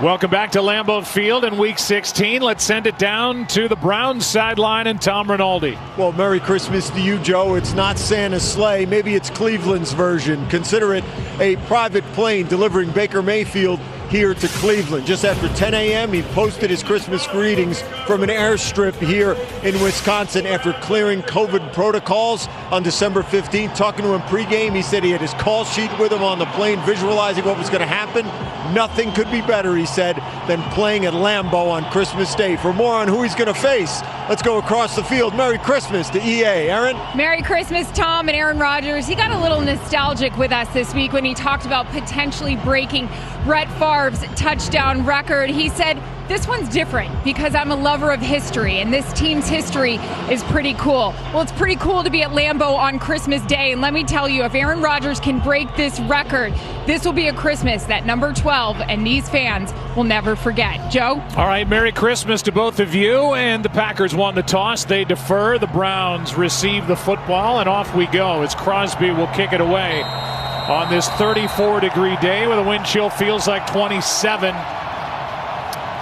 Welcome back to Lambeau Field in Week 16. Let's send it down to the Browns sideline and Tom Rinaldi. Well, Merry Christmas to you, Joe. It's not Santa's sleigh. Maybe it's Cleveland's version. Consider it a private plane delivering Baker Mayfield here to Cleveland. Just after 10 a.m., he posted his Christmas greetings from an airstrip here in Wisconsin after clearing COVID protocols on December 15th. Talking to him pregame, he said he had his call sheet with him on the plane, visualizing what was going to happen. Nothing could be better, he said, than playing at Lambeau on Christmas Day. For more on who he's going to face, let's go across the field. Merry Christmas to EA. Aaron? Merry Christmas, Tom and Aaron Rodgers. He got a little nostalgic with us this week when he talked about potentially breaking Brett Favre's touchdown record. He said, this one's different because I'm a lover of history, and this team's history is pretty cool. Well, it's pretty cool to be at Lambeau on Christmas Day, and let me tell you, if Aaron Rodgers can break this record, this will be a Christmas that number 12 and these fans will never forget. Joe? All right, Merry Christmas to both of you, and the Packers won the toss. They defer. The Browns receive the football, and off we go as Crosby will kick it away on this 34-degree day with a wind chill feels like 27.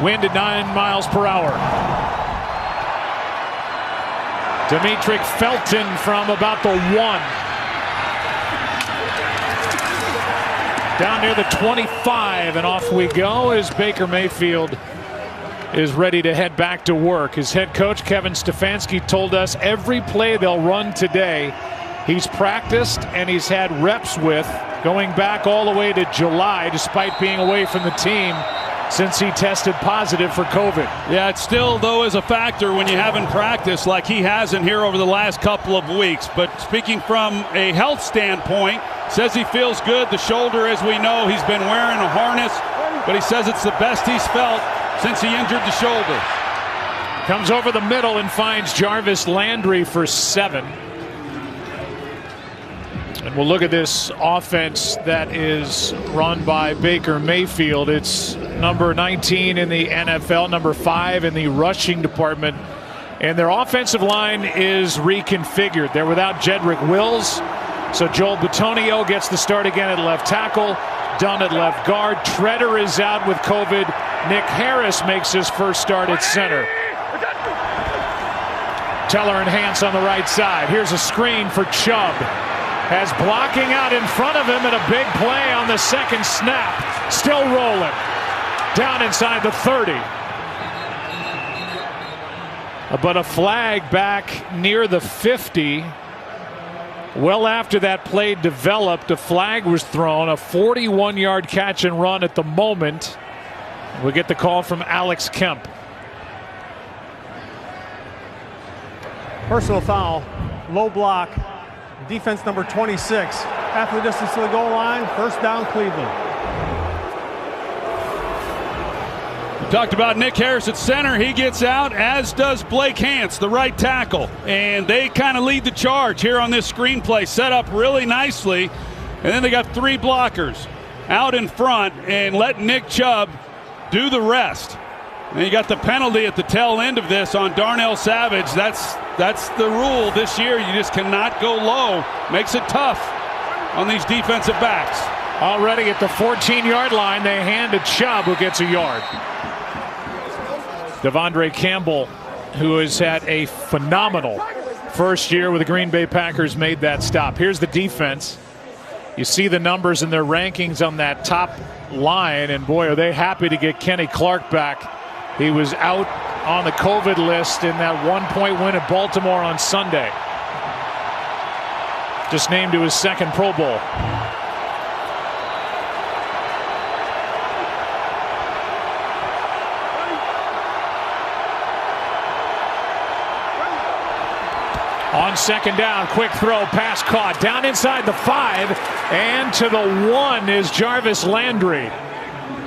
Wind at 9 miles per hour. Demetric Felton from about the 1. Down near the 25, and off we go as Baker Mayfield is ready to head back to work. His head coach, Kevin Stefanski, told us every play they'll run today, he's practiced and he's had reps with going back all the way to July, despite being away from the team since he tested positive for COVID. Yeah, it still, though, is a factor when you haven't practiced like he hasn't here over the last couple of weeks. But speaking from a health standpoint, says he feels good. The shoulder, as we know, he's been wearing a harness, but he says it's the best he's felt since he injured the shoulder. Comes over the middle and finds Jarvis Landry for 7. And we'll look at this offense that is run by Baker Mayfield. It's number 19 in the NFL, number 5 in the rushing department. And their offensive line is reconfigured. They're without Jedrick Wills. So Joel Bitonio gets the start again at left tackle. Dunn at left guard. Treader is out with COVID. Nick Harris makes his first start at center. Teller and Hance on the right side. Here's a screen for Chubb. Has blocking out in front of him and a big play on the second snap. Still rolling. Down inside the 30. But a flag back near the 50. Well after that play developed, a flag was thrown. A 41-yard catch and run at the moment. We'll get the call from Alex Kemp. Personal foul, low block. Defense number 26. Half the distance to the goal line. First down, Cleveland. We talked about Nick Harris at center. He gets out, as does Blake Hance, the right tackle. And they kind of lead the charge here on this screenplay. Set up really nicely. And then they got 3 blockers out in front and let Nick Chubb do the rest. And you got the penalty at the tail end of this on Darnell Savage. That's the rule this year. You just cannot go low. Makes it tough on these defensive backs. Already at the 14-yard line, they hand to Chubb, who gets a yard. Devondre Campbell, who has had a phenomenal first year with the Green Bay Packers, made that stop. Here's the defense. You see the numbers in their rankings on that top line, and boy, are they happy to get Kenny Clark back. He was out on the COVID list in that 1-point win at Baltimore on Sunday. Just named to his second Pro Bowl. On second down, quick throw, pass caught, down inside the 5, and to the 1 is Jarvis Landry.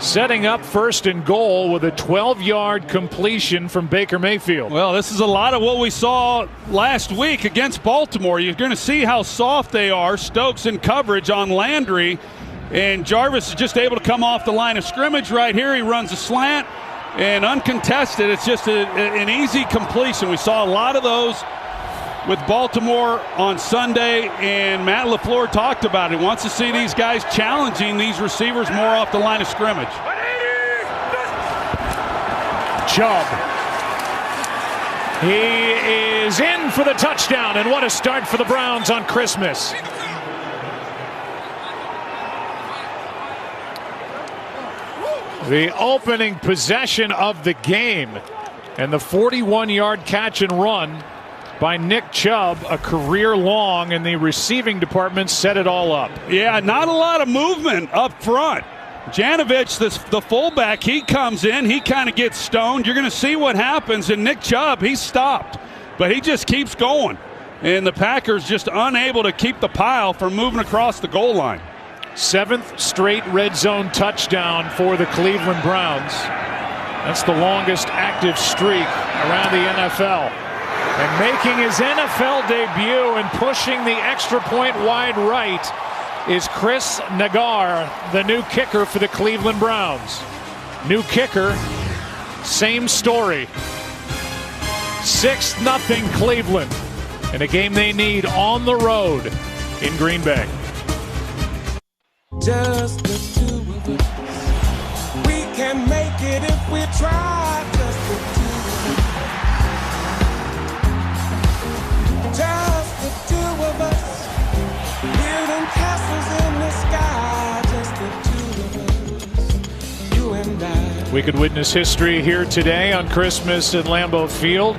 Setting up first and goal with a 12-yard completion from Baker Mayfield. Well, this is a lot of what we saw last week against Baltimore. You're going to see how soft they are. Stokes in coverage on Landry, and Jarvis is just able to come off the line of scrimmage right here. He runs a slant, and uncontested, it's just an easy completion. We saw a lot of those with Baltimore on Sunday, and Matt LaFleur talked about it. He wants to see these guys challenging these receivers more off the line of scrimmage. Chubb. He is in for the touchdown, and what a start for the Browns on Christmas. The opening possession of the game, and the 41-yard catch and run by Nick Chubb, a career long, and the receiving department set it all up. Yeah, not a lot of movement up front. Janovich, the fullback, he comes in, he kind of gets stoned. You're going to see what happens, and Nick Chubb, he's stopped, but he just keeps going. And the Packers just unable to keep the pile from moving across the goal line. 7th straight red zone touchdown for the Cleveland Browns. That's the longest active streak around the NFL. And making his NFL debut and pushing the extra point wide right is Chris Nagar, the new kicker for the Cleveland Browns. New kicker, same story. 6-0 Cleveland in a game they need on the road in Green Bay. Just the two of us. We can make it if we try. Just the two of us. Just the two of us. Building castles in the sky. Just the two of us. You and I. We could witness history here today on Christmas at Lambeau Field.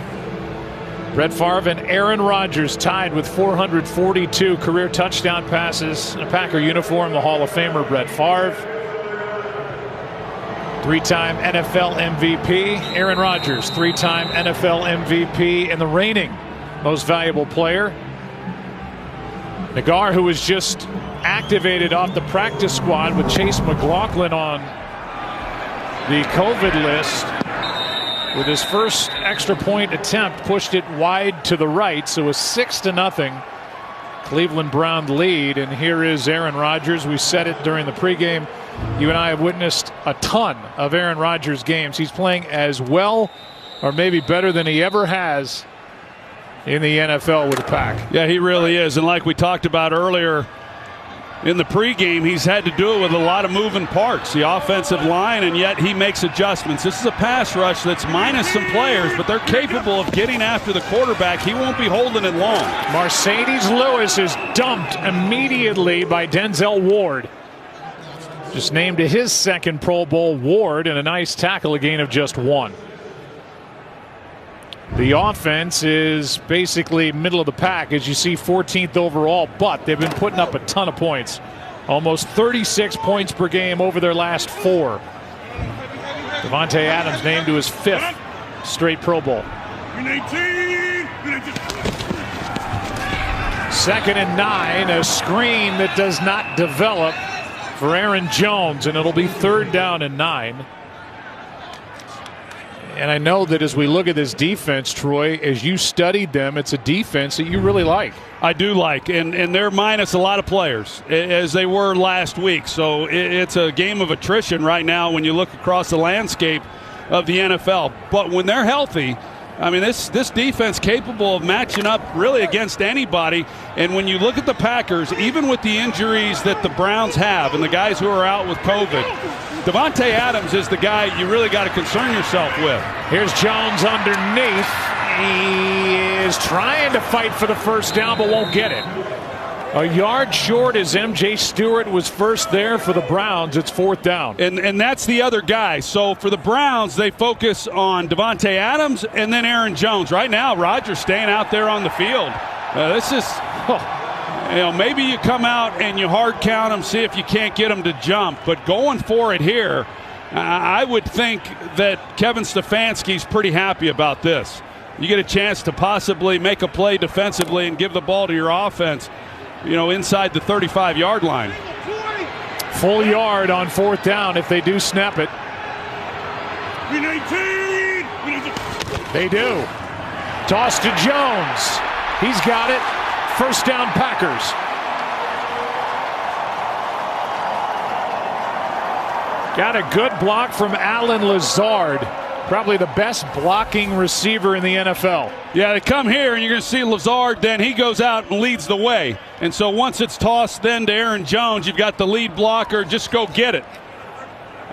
Brett Favre and Aaron Rodgers tied with 442 career touchdown passes in a Packer uniform. The Hall of Famer Brett Favre. 3-time NFL MVP. Aaron Rodgers, 3-time NFL MVP and the reigning most valuable player. Nagar, who was just activated off the practice squad with Chase McLaughlin on the COVID list, with his first extra point attempt, pushed it wide to the right, so a 6-0 Cleveland Brown lead. And here is Aaron Rodgers. We said it during the pregame. You and I have witnessed a ton of Aaron Rodgers games. He's playing as well or maybe better than he ever has in the NFL with the Pack. Yeah, he really is. And like we talked about earlier in the pregame, he's had to do it with a lot of moving parts, the offensive line, and yet he makes adjustments. This is a pass rush that's minus some players, but they're capable of getting after the quarterback. He won't be holding it long. Mercedes Lewis is dumped immediately by Denzel Ward. Just named to his second Pro Bowl. Ward, and a nice tackle, a gain of just 1. The offense is basically middle of the pack, as you see, 14th overall, but they've been putting up a ton of points. Almost 36 points per game over their last 4. Davante Adams named to his 5th straight Pro Bowl. 2nd and 9, a screen that does not develop for Aaron Jones, and it'll be 3rd down and 9. And I know that as we look at this defense, Troy, as you studied them, it's a defense that you really like. I do like, and they're minus a lot of players, as they were last week. So it's a game of attrition right now when you look across the landscape of the NFL. But when they're healthy, I mean, this defense capable of matching up really against anybody. And when you look at the Packers, even with the injuries that the Browns have and the guys who are out with COVID, Davante Adams is the guy you really got to concern yourself with. Here's Jones underneath. He is trying to fight for the first down, but won't get it. A yard short as M.J. Stewart was first there for the Browns. It's 4th down. And that's the other guy. So for the Browns, they focus on Davante Adams and then Aaron Jones. Right now, Rodgers staying out there on the field. This is, maybe you come out and you hard count them, see if you can't get them to jump. But going for it here, I would think that Kevin Stefanski's pretty happy about this. You get a chance to possibly make a play defensively and give the ball to your offense, inside the 35-yard line. Full yard on 4th down if they do snap it. They do. Toss to Jones. He's got it. First down, Packers. Got a good block from Allen Lazard. Probably the best blocking receiver in the NFL. Yeah, they come here and you're going to see Lazard, then he goes out and leads the way. And so once it's tossed then to Aaron Jones, you've got the lead blocker, just go get it.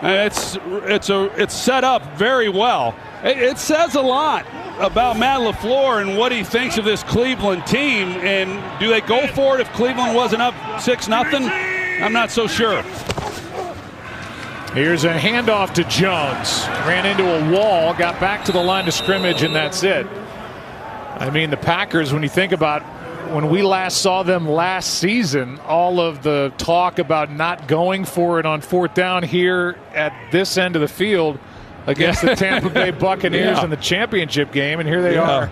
It's set up very well. It says a lot about Matt LaFleur and what he thinks of this Cleveland team. And do they go for it if Cleveland wasn't up 6-0? I'm not so sure. Here's a handoff to Jones. Ran into a wall, got back to the line of scrimmage, and that's it. I mean, the Packers, when you think about when we last saw them last season, all of the talk about not going for it on fourth down here at this end of the field against the Tampa Bay Buccaneers in the championship game, and here they are.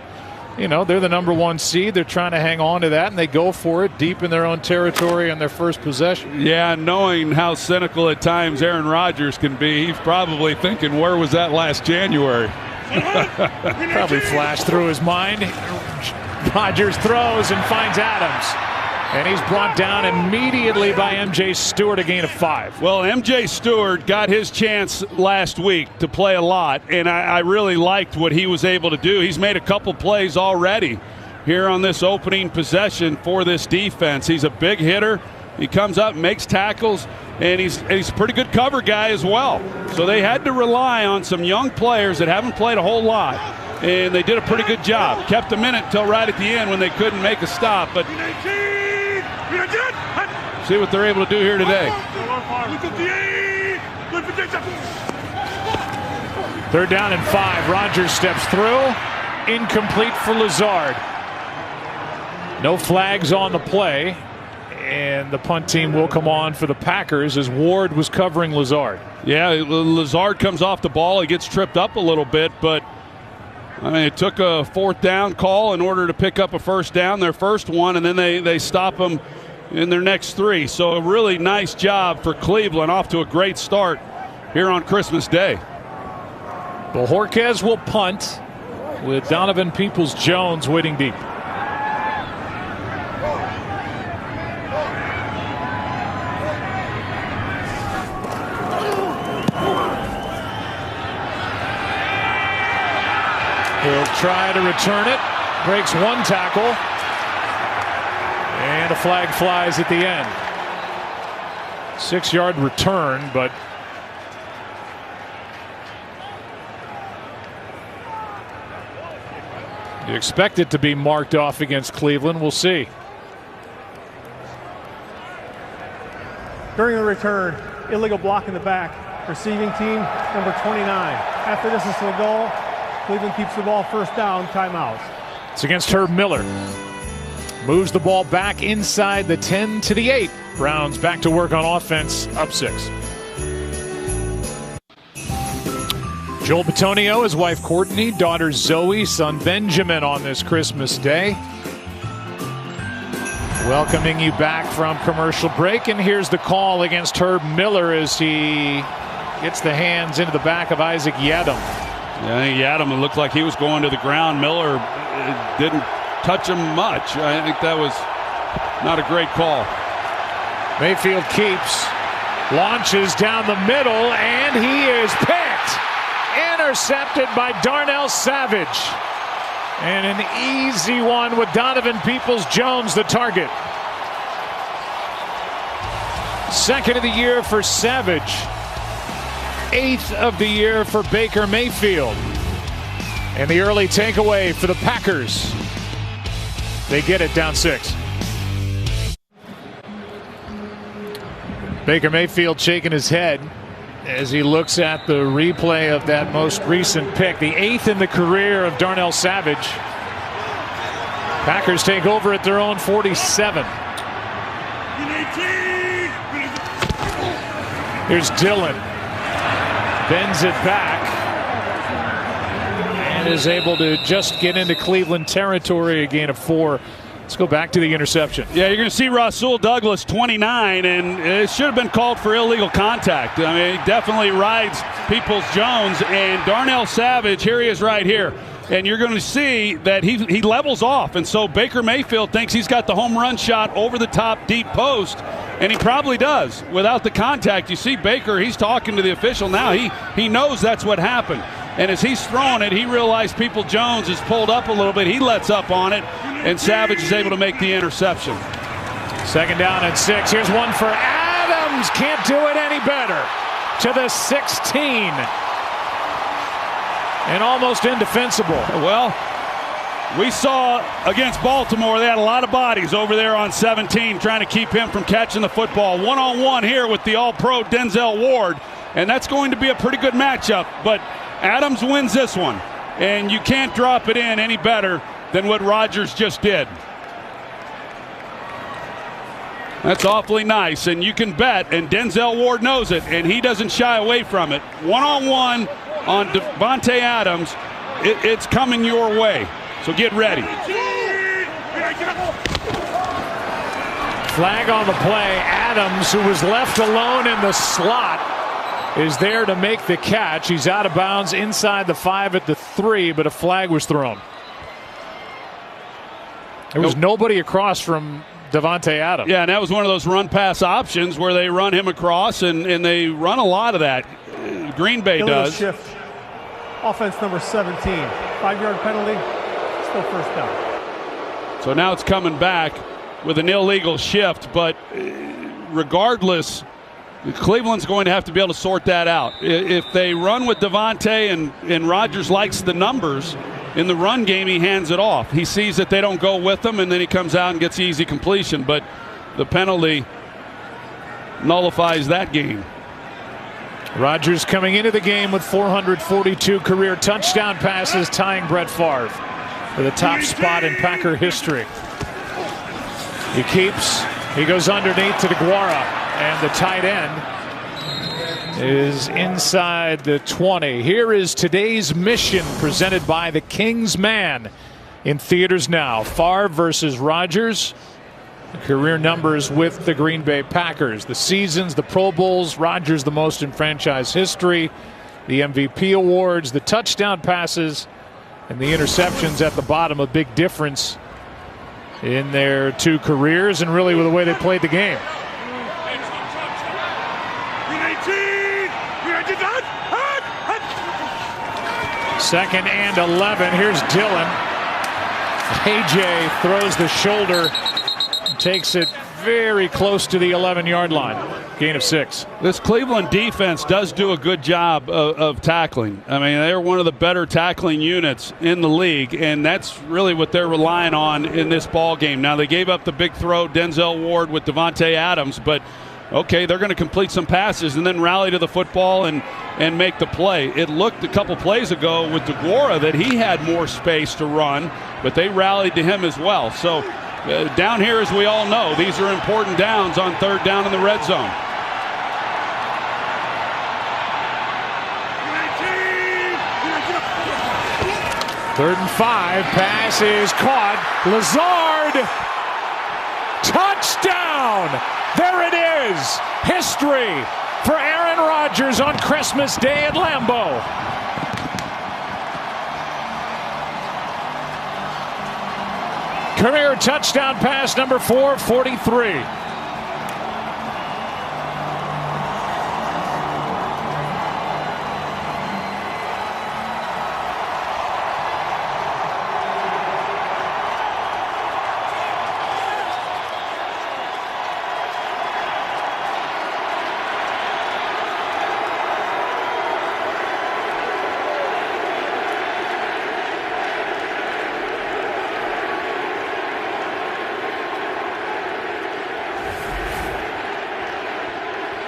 You know, they're the #1 seed. They're trying to hang on to that, and they go for it deep in their own territory on their first possession. Yeah, knowing how cynical at times Aaron Rodgers can be, he's probably thinking, where was that last January? Probably flashed through his mind. Rodgers throws and finds Adams. And he's brought down immediately by M.J. Stewart, a gain of 5. Well, M.J. Stewart got his chance last week to play a lot, and I really liked what he was able to do. He's made a couple plays already here on this opening possession for this defense. He's a big hitter. He comes up, makes tackles, and he's a pretty good cover guy as well. So they had to rely on some young players that haven't played a whole lot, and they did a pretty good job. Kept them in it until right at the end when they couldn't make a stop, but see what they're able to do here today. Third down and 5. Rodgers steps through. Incomplete for Lazard. No flags on the play. And the punt team will come on for the Packers as Ward was covering Lazard. Yeah, Lazard comes off the ball. He gets tripped up a little bit, but I mean, it took a fourth down call in order to pick up a first down, their first one, and then they stop them in their next 3. So a really nice job for Cleveland, off to a great start here on Christmas Day. Bojorquez will punt with Donovan Peoples-Jones waiting deep. He'll try to return it. Breaks one tackle. And a flag flies at the end. 6-yard return, but you expect it to be marked off against Cleveland. We'll see. During the return, illegal block in the back. Receiving team, number 29. After distance to the goal, Cleveland keeps the ball first down, timeout. It's against Herb Miller. Moves the ball back inside the 10 to the 8. Browns back to work on offense, up 6. Joel Bitonio, his wife Courtney, daughter Zoe, son Benjamin on this Christmas Day. Welcoming you back from commercial break, and here's the call against Herb Miller as he gets the hands into the back of Isaac Yadam. Yeah, Yadam, it looked like he was going to the ground. Miller didn't touch him much. I think that was not a great call. Mayfield keeps, launches down the middle, and he is picked. Intercepted by Darnell Savage. And an easy one with Donovan Peoples-Jones, the target. Second of the year for Savage. 8th of the year for Baker Mayfield. And the early takeaway for the Packers. They get it down 6. Baker Mayfield shaking his head as he looks at the replay of that most recent pick, the 8th in the career of Darnell Savage. Packers take over at their own 47. Here's Dillon. Bends it back and is able to just get into Cleveland territory, a gain of 4. Let's go back to the interception. Yeah, you're going to see Rasul Douglas, 29, and it should have been called for illegal contact. I mean, he definitely rides Peoples-Jones, and Darnell Savage, here he is right here. And you're going to see that he levels off, and so Baker Mayfield thinks he's got the home run shot over the top deep post, and he probably does. Without the contact, you see Baker, he's talking to the official now. He knows that's what happened. And as he's throwing it, he realized Peoples-Jones is pulled up a little bit. He lets up on it, and Savage is able to make the interception. Second down and 6. Here's one for Adams. Can't do it any better. To the 16. and almost indefensible. Well, we saw against Baltimore, they had a lot of bodies over there on 17 trying to keep him from catching the football. One-on-one here with the All-Pro Denzel Ward, and that's going to be a pretty good matchup. But Adams wins this one, and you can't drop it in any better than what Rodgers just did. That's awfully nice, and you can bet, and Denzel Ward knows it, and he doesn't shy away from it. One-on-one on Davante Adams, it's coming your way. So get ready. Flag on the play. Adams, who was left alone in the slot, is there to make the catch. He's out of bounds inside the 5 at the 3, but a flag was thrown. There was nobody across from Davante Adams. Yeah, and that was one of those run-pass options where they run him across, and they run a lot of that. Green Bay does. Shift. Offense number 17. 5-yard penalty. Still first down. So now it's coming back with an illegal shift, but regardless, Cleveland's going to have to be able to sort that out. If they run with Davante and Rodgers likes the numbers, in the run game he hands it off. He sees that they don't go with him, and then he comes out and gets easy completion, but the penalty nullifies that game. Rodgers coming into the game with 442 career touchdown passes, tying Brett Favre for the top spot in Packer history. He goes underneath to DeGuara, and the tight end is inside the 20. Here is today's mission, presented by the King's Man, in theaters now. Favre versus Rodgers. Career numbers with the Green Bay Packers. The seasons, the Pro Bowls, Rodgers the most in franchise history. The MVP awards, the touchdown passes, and the interceptions at the bottom. A big difference in their two careers and really with the way they played the game. Second and 11. Here's Dillon. AJ throws the shoulder, takes it very close to the 11-yard line. Gain of 6. This Cleveland defense does do a good job of tackling. I mean, they're one of the better tackling units in the league, and that's really what they're relying on in this ball game. Now, they gave up the big throw, Denzel Ward with Davante Adams, but okay, they're going to complete some passes and then rally to the football and make the play. It looked a couple plays ago with DeGuara that he had more space to run, but they rallied to him as well. So down here, as we all know, these are important downs on third down in the red zone. Third and 5. Pass is caught. Lazard. Touchdown. There it is. History for Aaron Rodgers on Christmas Day at Lambeau. Career touchdown pass number 443.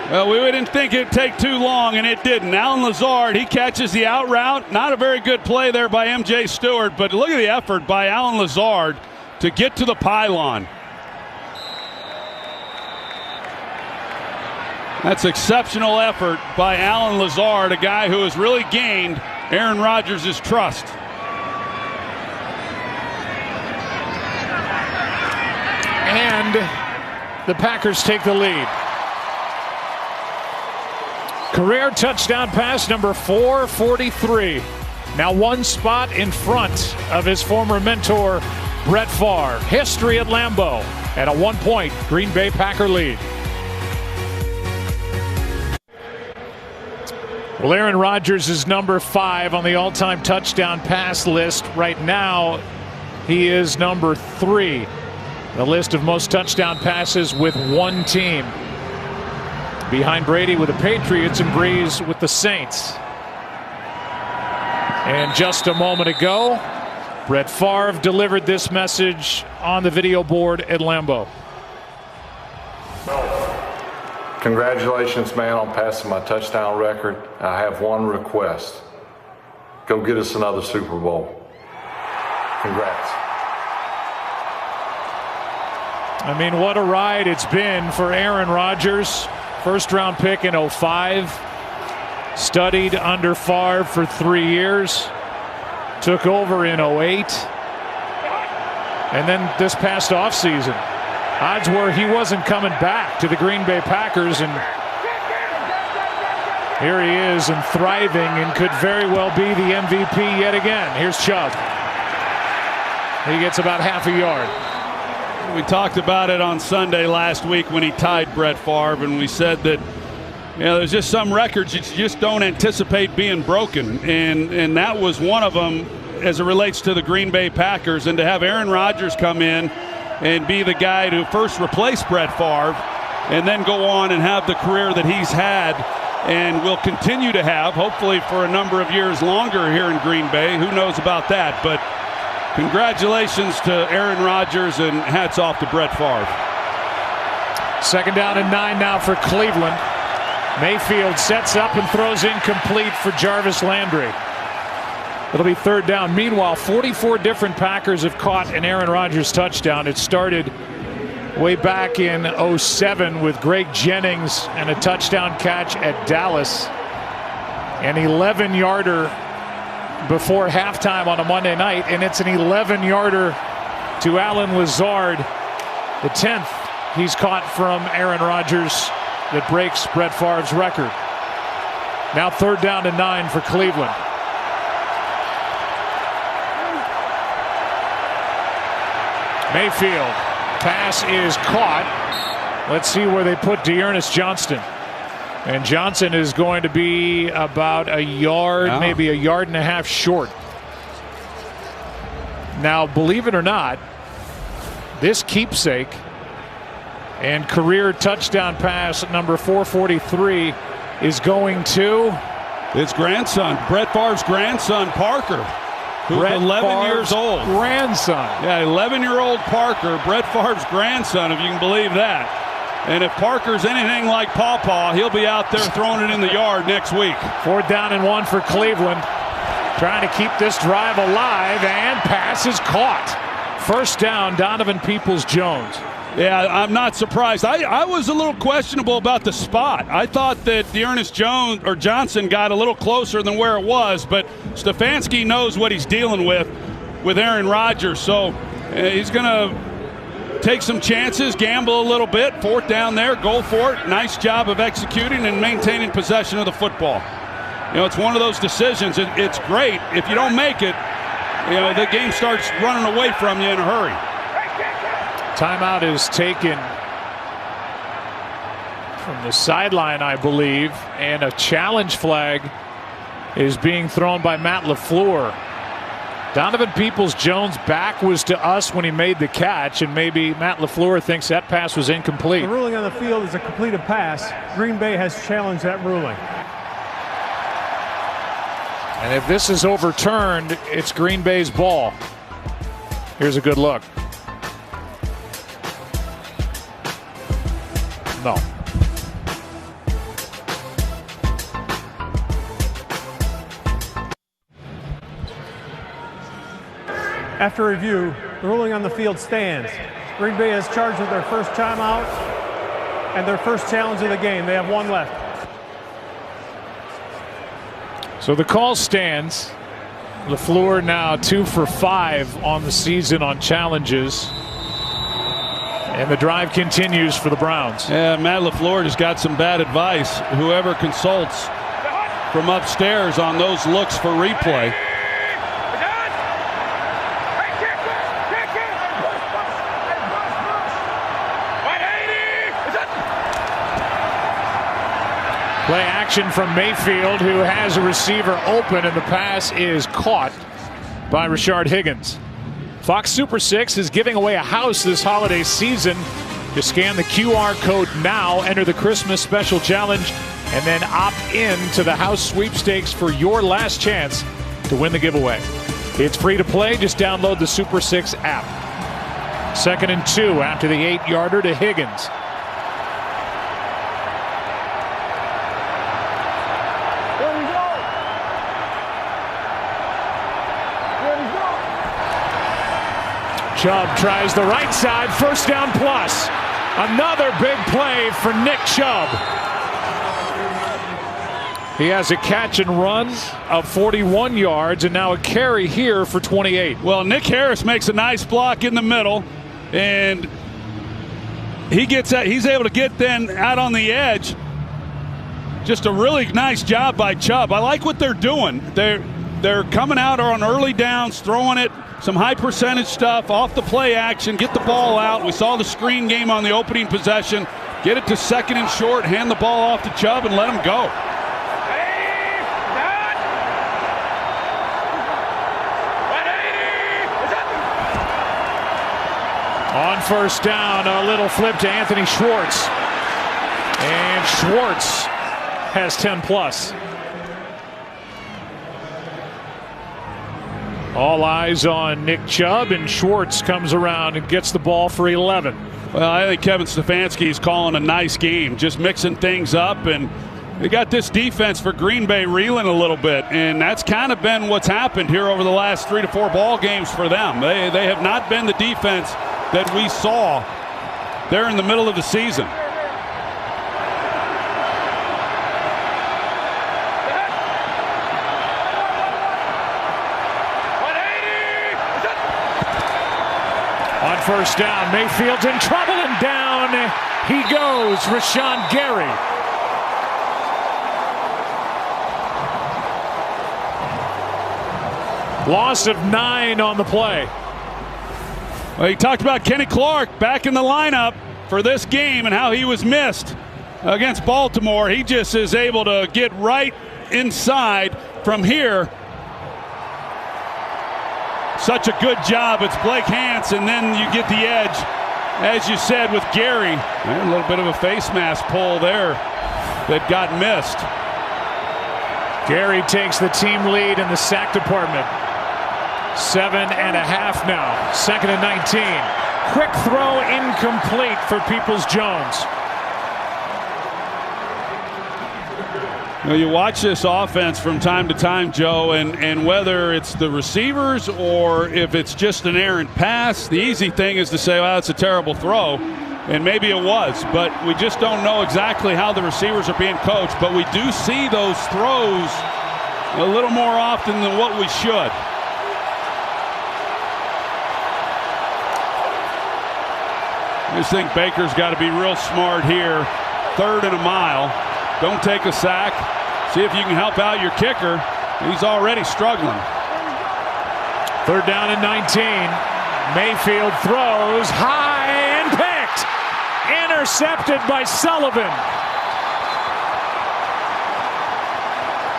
Well, we didn't think it'd take too long, and it didn't. Allen Lazard, he catches the out route. Not a very good play there by M.J. Stewart, but look at the effort by Allen Lazard to get to the pylon. That's exceptional effort by Allen Lazard, a guy who has really gained Aaron Rodgers' trust. And the Packers take the lead. Career touchdown pass number 443. Now one spot in front of his former mentor, Brett Favre. History at Lambeau and a 1-point Green Bay Packer lead. Well, Aaron Rodgers is number 5 on the all-time touchdown pass list. Right now, he is number 3. The list of most touchdown passes with one team. Behind Brady with the Patriots and Breeze with the Saints. And just a moment ago, Brett Favre delivered this message on the video board at Lambeau. Congratulations, man, on passing my touchdown record. I have one request. Go get us another Super Bowl. Congrats. I mean, what a ride it's been for Aaron Rodgers. First round pick in 2005. Studied under Favre for 3 years. Took over in 2008. And then this past offseason, odds were he wasn't coming back to the Green Bay Packers. And here he is and thriving and could very well be the MVP yet again. Here's Chubb. He gets about half a yard. We talked about it on Sunday last week when he tied Brett Favre, and we said that there's just some records you just don't anticipate being broken, and that was one of them as it relates to the Green Bay Packers. And to have Aaron Rodgers come in and be the guy to first replace Brett Favre and then go on and have the career that he's had and will continue to have, hopefully for a number of years longer here in Green Bay. Who knows about that? But congratulations to Aaron Rodgers and hats off to Brett Favre. 2nd down and 9 now for Cleveland. Mayfield sets up and throws incomplete for Jarvis Landry. It'll be 3rd down. Meanwhile, 44 different Packers have caught an Aaron Rodgers touchdown. It started way back in 2007 with Greg Jennings and a touchdown catch at Dallas. An 11-yarder before halftime on a Monday night, and it's an 11-yarder to Allen Lazard, the 10th he's caught from Aaron Rodgers that breaks Brett Favre's record. Now 3rd down and 9 for Cleveland. Mayfield, pass is caught. Let's see where they put Dearness Johnston. And Johnson is going to be about a yard, maybe a yard and a half short. Now, believe it or not, this keepsake and career touchdown pass number 443 is going to his grandson, Brett Favre's grandson, Parker, who's 11 years old. Grandson. Yeah, 11-year-old Parker, Brett Favre's grandson, if you can believe that. And if Parker's anything like Pawpaw, he'll be out there throwing it in the yard next week. 4th down and 1 for Cleveland. Trying to keep this drive alive, and pass is caught. 1st down, Donovan Peoples-Jones. Yeah, I'm not surprised. I was a little questionable about the spot. I thought that Dearness Johnson got a little closer than where it was, but Stefanski knows what he's dealing with Aaron Rodgers. So he's going to take some chances, gamble a little bit. 4th down there, go for it. Nice job of executing and maintaining possession of the football. It's one of those decisions. It's great. If you don't make it, the game starts running away from you in a hurry. Timeout is taken from the sideline, I believe, and a challenge flag is being thrown by Matt LaFleur. Donovan Peoples-Jones' back was to us when he made the catch, and maybe Matt LaFleur thinks that pass was incomplete. The ruling on the field is a completed pass. Green Bay has challenged that ruling. And if this is overturned, it's Green Bay's ball. Here's a good look. No. After review, the ruling on the field stands. Green Bay is charged with their first timeout and their first challenge of the game. They have 1 left. So the call stands. LaFleur now 2 for 5 on the season on challenges. And the drive continues for the Browns. Yeah, Matt LaFleur just got some bad advice. Whoever consults from upstairs on those looks for replay. Play action from Mayfield, who has a receiver open, and the pass is caught by Rashard Higgins. Fox Super 6 is giving away a house this holiday season. Just scan the QR code now, enter the Christmas special challenge, and then opt in to the house sweepstakes for your last chance to win the giveaway. It's free to play. Just download the Super 6 app. 2nd and 2 after the 8-yarder to Higgins. Chubb tries the right side, 1st down plus. Another big play for Nick Chubb. He has a catch and run of 41 yards and now a carry here for 28. Well, Nick Harris makes a nice block in the middle, and he's able to get then out on the edge. Just a really nice job by Chubb. I like what they're doing. They're coming out on early downs, throwing it, some high percentage stuff, off the play action, get the ball out. We saw the screen game on the opening possession. Get it to 2nd and short, hand the ball off to Chubb, and let him go. On 1st down, a little flip to Anthony Schwartz. And Schwartz has 10 plus. All eyes on Nick Chubb, and Schwartz comes around and gets the ball for 11. Well, I think Kevin Stefanski is calling a nice game, just mixing things up, and they got this defense for Green Bay reeling a little bit, and that's kind of been what's happened here over the last 3 to 4 ball games for them. They have not been the defense that we saw there in the middle of the season. On 1st down, Mayfield's in trouble, and down he goes, Rashawn Gary. Loss of 9 on the play. Well, he talked about Kenny Clark back in the lineup for this game and how he was missed against Baltimore. He just is able to get right inside from here. Such a good job. It's Blake Hance, and then you get the edge, as you said, with Gary. A little bit of a face mask pull there that got missed. Gary takes the team lead in the sack department. 7.5 now. 2nd and 19. Quick throw incomplete for Peoples-Jones. Well, you watch this offense from time to time, Joe, and whether it's the receivers or if it's just an errant pass, the easy thing is to say, well, it's a terrible throw. And maybe it was, but we just don't know exactly how the receivers are being coached. But we do see those throws a little more often than what we should. I just think Baker's got to be real smart here. 3rd and a mile. Don't take a sack. See if you can help out your kicker. He's already struggling. 3rd down and 19. Mayfield throws high and picked. Intercepted by Sullivan.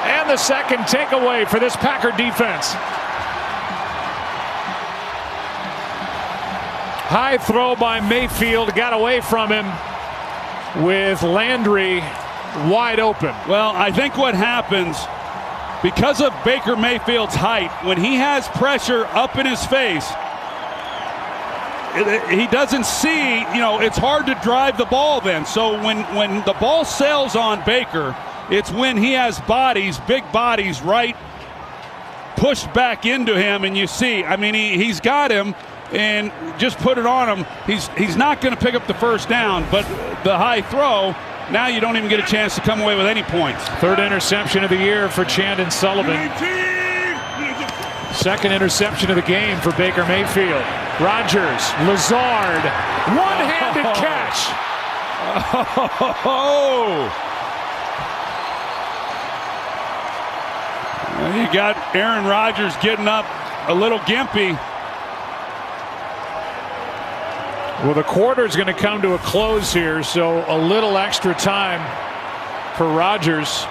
And the 2nd takeaway for this Packer defense. High throw by Mayfield, got away from him with Landry wide open. Well, I think what happens, because of Baker Mayfield's height, when he has pressure up in his face, he doesn't see, it's hard to drive the ball then. So when the ball sails on Baker, it's when he has bodies, big bodies, right, pushed back into him, and you see, he's got him, and just put it on him. He's not going to pick up the 1st down, but the high throw, now you don't even get a chance to come away with any points. 3rd interception of the year for Chandon Sullivan. 2nd interception of the game for Baker Mayfield. Rodgers, Lazard, one-handed catch. You got Aaron Rodgers getting up a little gimpy. Well, the quarter's going to come to a close here, so a little extra time for Rodgers,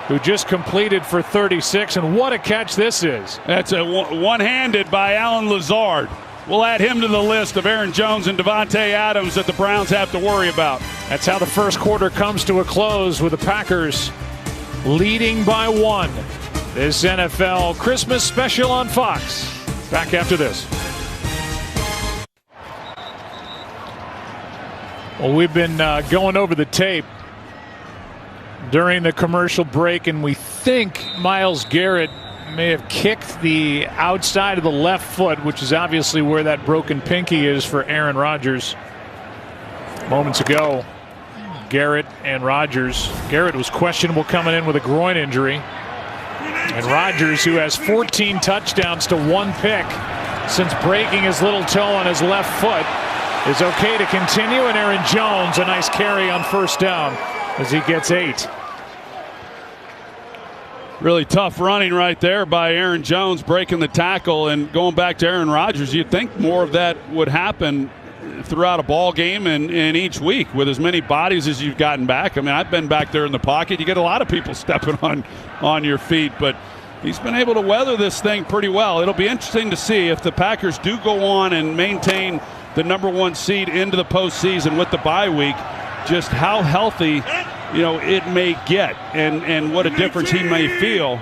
who just completed for 36, and what a catch this is. That's a one-handed by Alan Lazard. We'll add him to the list of Aaron Jones and Devontae Adams that the Browns have to worry about. That's how the 1st quarter comes to a close, with the Packers leading by 1. This NFL Christmas special on Fox. Back after this. Well, we've been going over the tape during the commercial break, and we think Myles Garrett may have kicked the outside of the left foot, which is obviously where that broken pinky is for Aaron Rodgers. Moments ago, Garrett and Rodgers. Garrett was questionable coming in with a groin injury. And Rodgers, who has 14 touchdowns to 1 pick since breaking his little toe on his left foot, is okay to continue. And Aaron Jones, a nice carry on first down as he gets 8. Really tough running right there by Aaron Jones, breaking the tackle. And going back to Aaron Rodgers, you'd think more of that would happen throughout a ball game and each week with as many bodies as you've gotten back. I mean, I've been back there in the pocket. You get a lot of people stepping on your feet, but he's been able to weather this thing pretty well. It'll be interesting to see if the Packers do go on and maintain the #1 seed into the postseason with the bye week, just how healthy, it may get and what a difference he may feel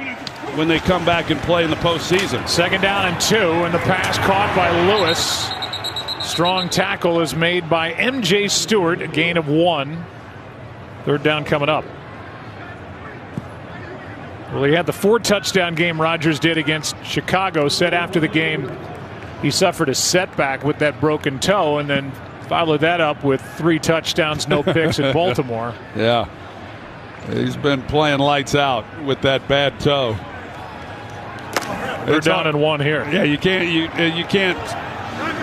when they come back and play in the postseason. 2nd down and 2, and the pass caught by Lewis. Strong tackle is made by M.J. Stewart, a gain of 1. 3rd down coming up. Well, he had the 4-touchdown game Rodgers did against Chicago. Said after the game he suffered a setback with that broken toe, and then followed that up with 3 touchdowns, no picks in Baltimore. Yeah, he's been playing lights out with that bad toe. They're down and 1 here. Yeah, you can't.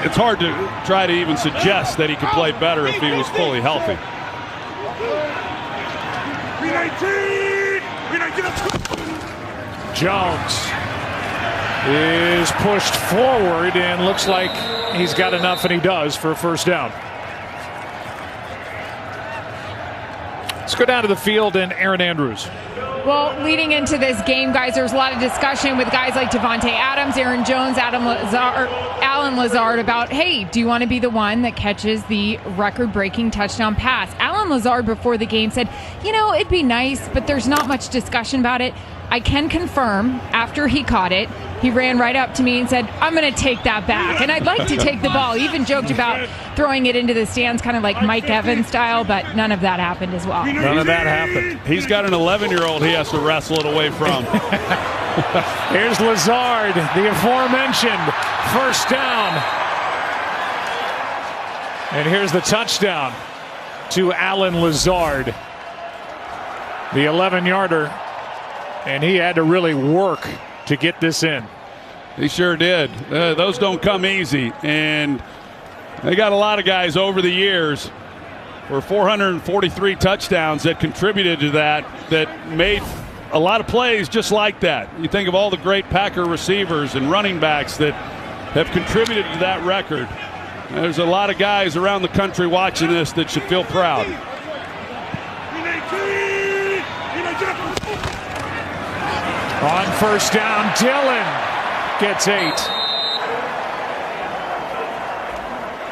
It's hard to try to even suggest that he could play better if he was fully healthy. Jones is pushed forward and looks like he's got enough, and he does, for a 1st down. Let's go down to the field and Aaron Andrews. Well, leading into this game, guys, there's a lot of discussion with guys like Devontae Adams, Aaron Jones, Alan Lazard about, hey, do you want to be the one that catches the record-breaking touchdown pass? Alan Lazard before the game said, it'd be nice, but there's not much discussion about it. I can confirm, after he caught it, he ran right up to me and said, I'm going to take that back, and I'd like to take the ball. He even joked about throwing it into the stands, kind of like Mike Evans style, but none of that happened as well. None of that happened. He's got an 11-year-old he has to wrestle it away from. Here's Lazard, the aforementioned 1st down. And here's the touchdown to Alan Lazard, the 11-yarder. And he had to really work to get this in. He sure did. Those don't come easy. And they got a lot of guys over the years for 443 touchdowns that contributed to that made a lot of plays just like that. You think of all the great Packer receivers and running backs that have contributed to that record. There's a lot of guys around the country watching this that should feel proud. On 1st down, Dillon gets 8.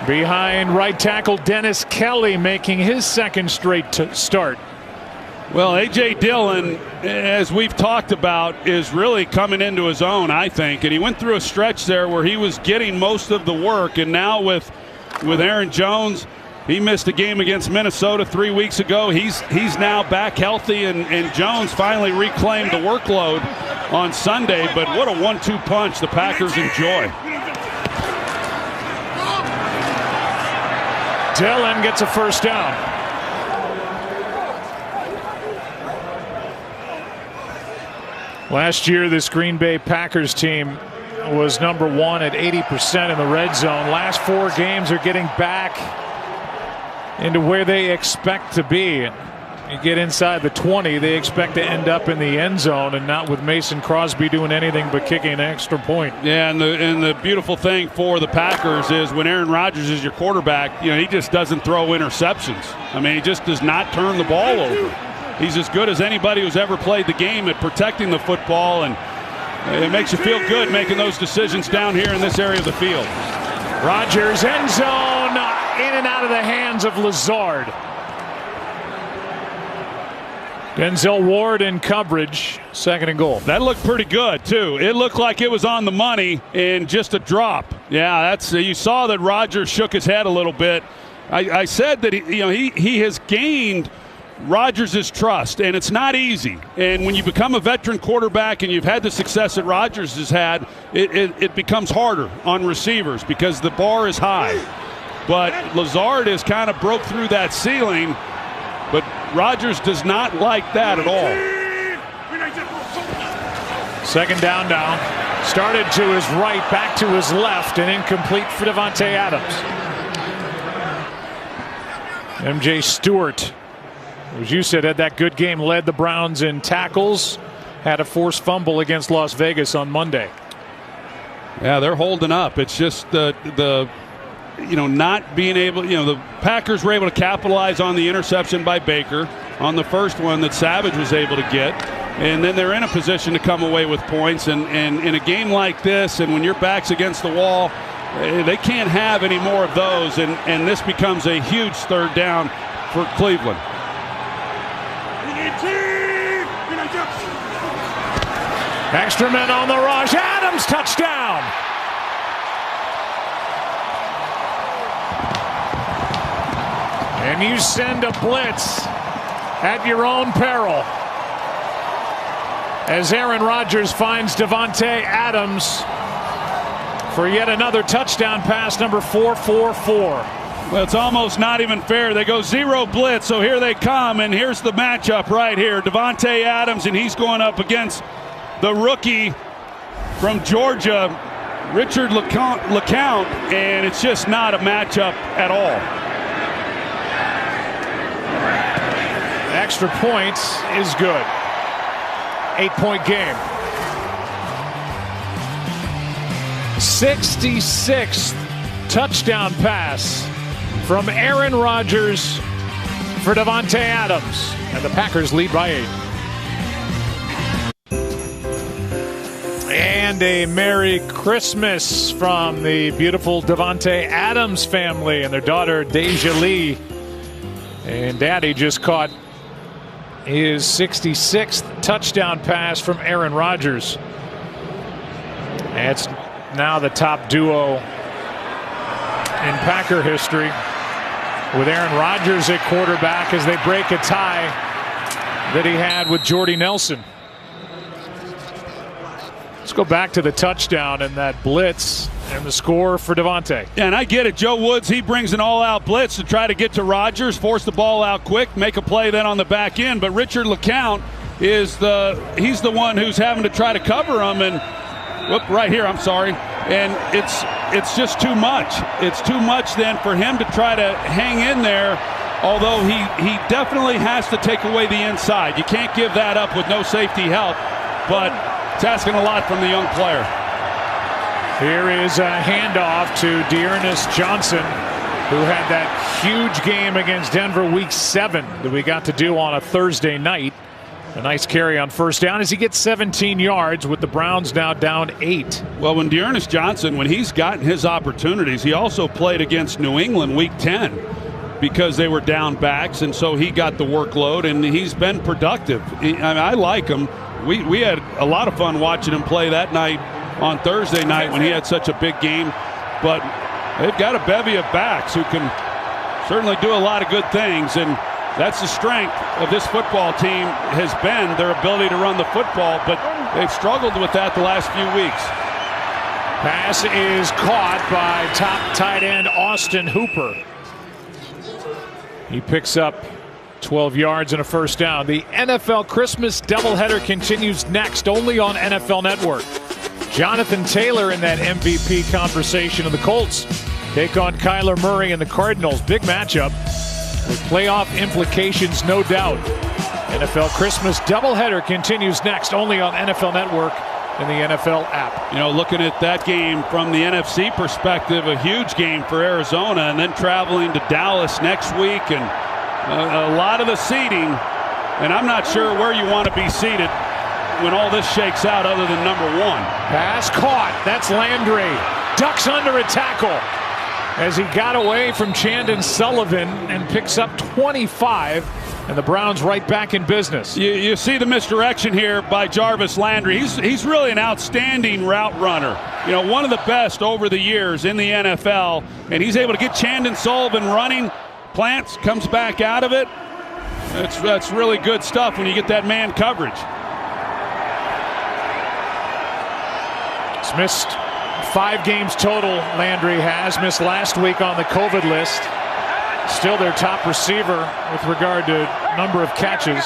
Behind right tackle Dennis Kelly, making his 2nd straight start. Well, A.J. Dillon, as we've talked about, is really coming into his own, I think. And he went through a stretch there where he was getting most of the work. And now with Aaron Jones, he missed a game against Minnesota 3 weeks ago. He's now back healthy, and Jones finally reclaimed the workload on Sunday. But what a 1-2 punch the Packers enjoy. Dillon gets a 1st down. Last year, this Green Bay Packers team was #1 at 80% in the red zone. Last 4 games are getting back into where they expect to be. You get inside the 20, they expect to end up in the end zone, and not with Mason Crosby doing anything but kicking an extra point. Yeah, and the beautiful thing for the Packers is when Aaron Rodgers is your quarterback, he just doesn't throw interceptions. I mean, he just does not turn the ball over. He's as good as anybody who's ever played the game at protecting the football, and it makes you feel good making those decisions down here in this area of the field. Rodgers, end zone, in and out of the hands of Lazard. Denzel Ward in coverage, 2nd and goal. That looked pretty good too. It looked like it was on the money and just a drop. Yeah, that's you saw that Rodgers shook his head a little bit. I said that he has gained Rodgers' trust, and it's not easy. And when you become a veteran quarterback and you've had the success that Rodgers has had, it becomes harder on receivers because the bar is high. But Lazard has kind of broke through that ceiling, but Rodgers does not like that at all. 2nd down now. Started to his right, back to his left, and incomplete for Davante Adams. MJ Stewart, as you said, had that good game, led the Browns in tackles, had a forced fumble against Las Vegas on Monday. Yeah, they're holding up. It's just the not being able, the Packers were able to capitalize on the interception by Baker on the first one that Savage was able to get. And then they're in a position to come away with points. And in a game like this, and when your back's against the wall, they can't have any more of those. And this becomes a huge 3rd down for Cleveland. Extra men on the rush. Adams, touchdown. And you send a blitz at your own peril as Aaron Rodgers finds Davante Adams for yet another touchdown pass, number 444. Well, it's almost not even fair. They go 0 blitz, so here they come, and here's the matchup right here. Davante Adams, and he's going up against the rookie from Georgia, Richard LeCount, and it's just not a matchup at all. Extra points is good. 8-point game. 66th touchdown pass from Aaron Rodgers for Davante Adams. And the Packers lead by 8. And a Merry Christmas from the beautiful Davante Adams family and their daughter Deja Lee. And Daddy just caught his 66th touchdown pass from Aaron Rodgers. It's now the top duo in Packer history, with Aaron Rodgers at quarterback as they break a tie that he had with Jordy Nelson. Let's go back to the touchdown and that blitz and the score for Davante. Yeah, and I get it. Joe Woods, he brings an all-out blitz to try to get to Rodgers, force the ball out quick, make a play then on the back end. But Richard LeCount he's the one who's having to try to cover him, and right here, I'm sorry. And it's just too much. It's too much then for him to try to hang in there, although he definitely has to take away the inside. You can't give that up with no safety help, but it's asking a lot from the young player. Here is a handoff to Dearness Johnson, who had that huge game against Denver week 7 that we got to do on a Thursday night. A nice carry on first down as he gets 17 yards with the Browns now down 8. Well, when Dearness Johnson, when he's gotten his opportunities, he also played against New England week 10 because they were down backs, and so he got the workload, and he's been productive. I like him. We had a lot of fun watching him play that night on Thursday night when he had such a big game. But they've got a bevy of backs who can certainly do a lot of good things, and that's the strength of this football team has been their ability to run the football, but they've struggled with that the last few weeks. Pass is caught by top tight end Austin Hooper. He picks up 12 yards and a first down. The NFL Christmas doubleheader continues next, only on NFL Network. Jonathan Taylor in that MVP conversation of the Colts take on Kyler Murray and the Cardinals. Big matchup with playoff implications, no doubt. NFL Christmas doubleheader continues next, only on NFL Network and the NFL app. You know, looking at that game from the NFC perspective, a huge game for Arizona, and then traveling to Dallas next week, and a lot of the seeding, and I'm not sure where you want to be seated when all this shakes out other than number 1. Pass caught. That's Landry. Ducks under a tackle as he got away from Chandon Sullivan and picks up 25 And the Browns right back in business. You see the misdirection here by Jarvis Landry. He's really an outstanding route runner. You know, one of the best over the years in the NFL. And he's able to get Chandon Sullivan running. Plants, comes back out of it. That's really good stuff when you get that man coverage. He's missed 5 games total, Landry has. Missed last week on the COVID list. Still their top receiver with regard to number of catches.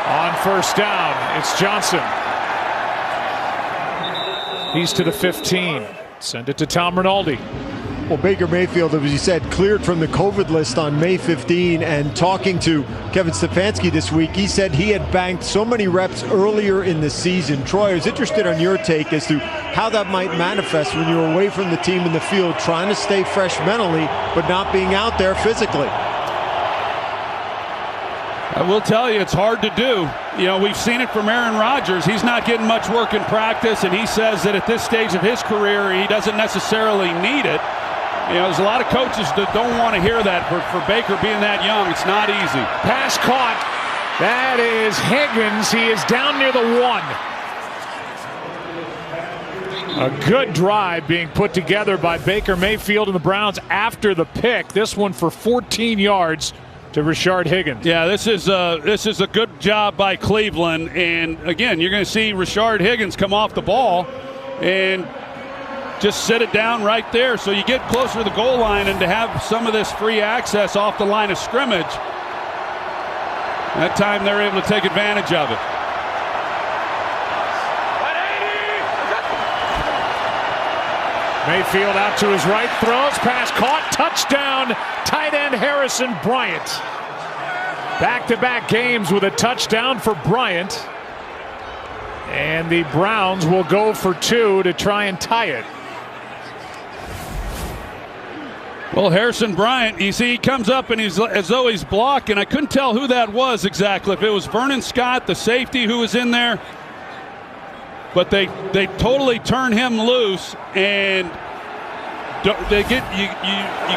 On first down, it's Johnson. He's to the 15. Send it to Tom Rinaldi. Well, Baker Mayfield, as you said, cleared from the COVID list on May 15, and talking to Kevin Stefanski this week, he said he had banked so many reps earlier in the season. Troy, I was interested on your take as to how that might manifest when you're away from the team in the field, trying to stay fresh mentally, but not being out there physically. I will tell you, it's hard to do. You know, we've seen it from Aaron Rodgers. He's not getting much work in practice, and he says that at this stage of his career, he doesn't necessarily need it. You know, there's a lot of coaches that don't want to hear that. For Baker being that young, it's not easy. Pass caught. That is Higgins. He is down near the 1. A good drive being put together by Baker Mayfield and the Browns after the pick. This one for 14 yards to Rashard Higgins. Yeah, this is a good job by Cleveland. And again, you're going to see Rashard Higgins come off the ball and just sit it down right there, so you get closer to the goal line, and to have some of this free access off the line of scrimmage, that time they're able to take advantage of it. Mayfield out to his right, throws, pass caught, touchdown, tight end Harrison Bryant. Back-to-back games with a touchdown for Bryant. And the Browns will go for 2 to try and tie it. Well, Harrison Bryant, you see, he comes up and he's as though he's blocking. I couldn't tell who that was exactly. If it was Vernon Scott, the safety who was in there. But they totally turn him loose, and they get you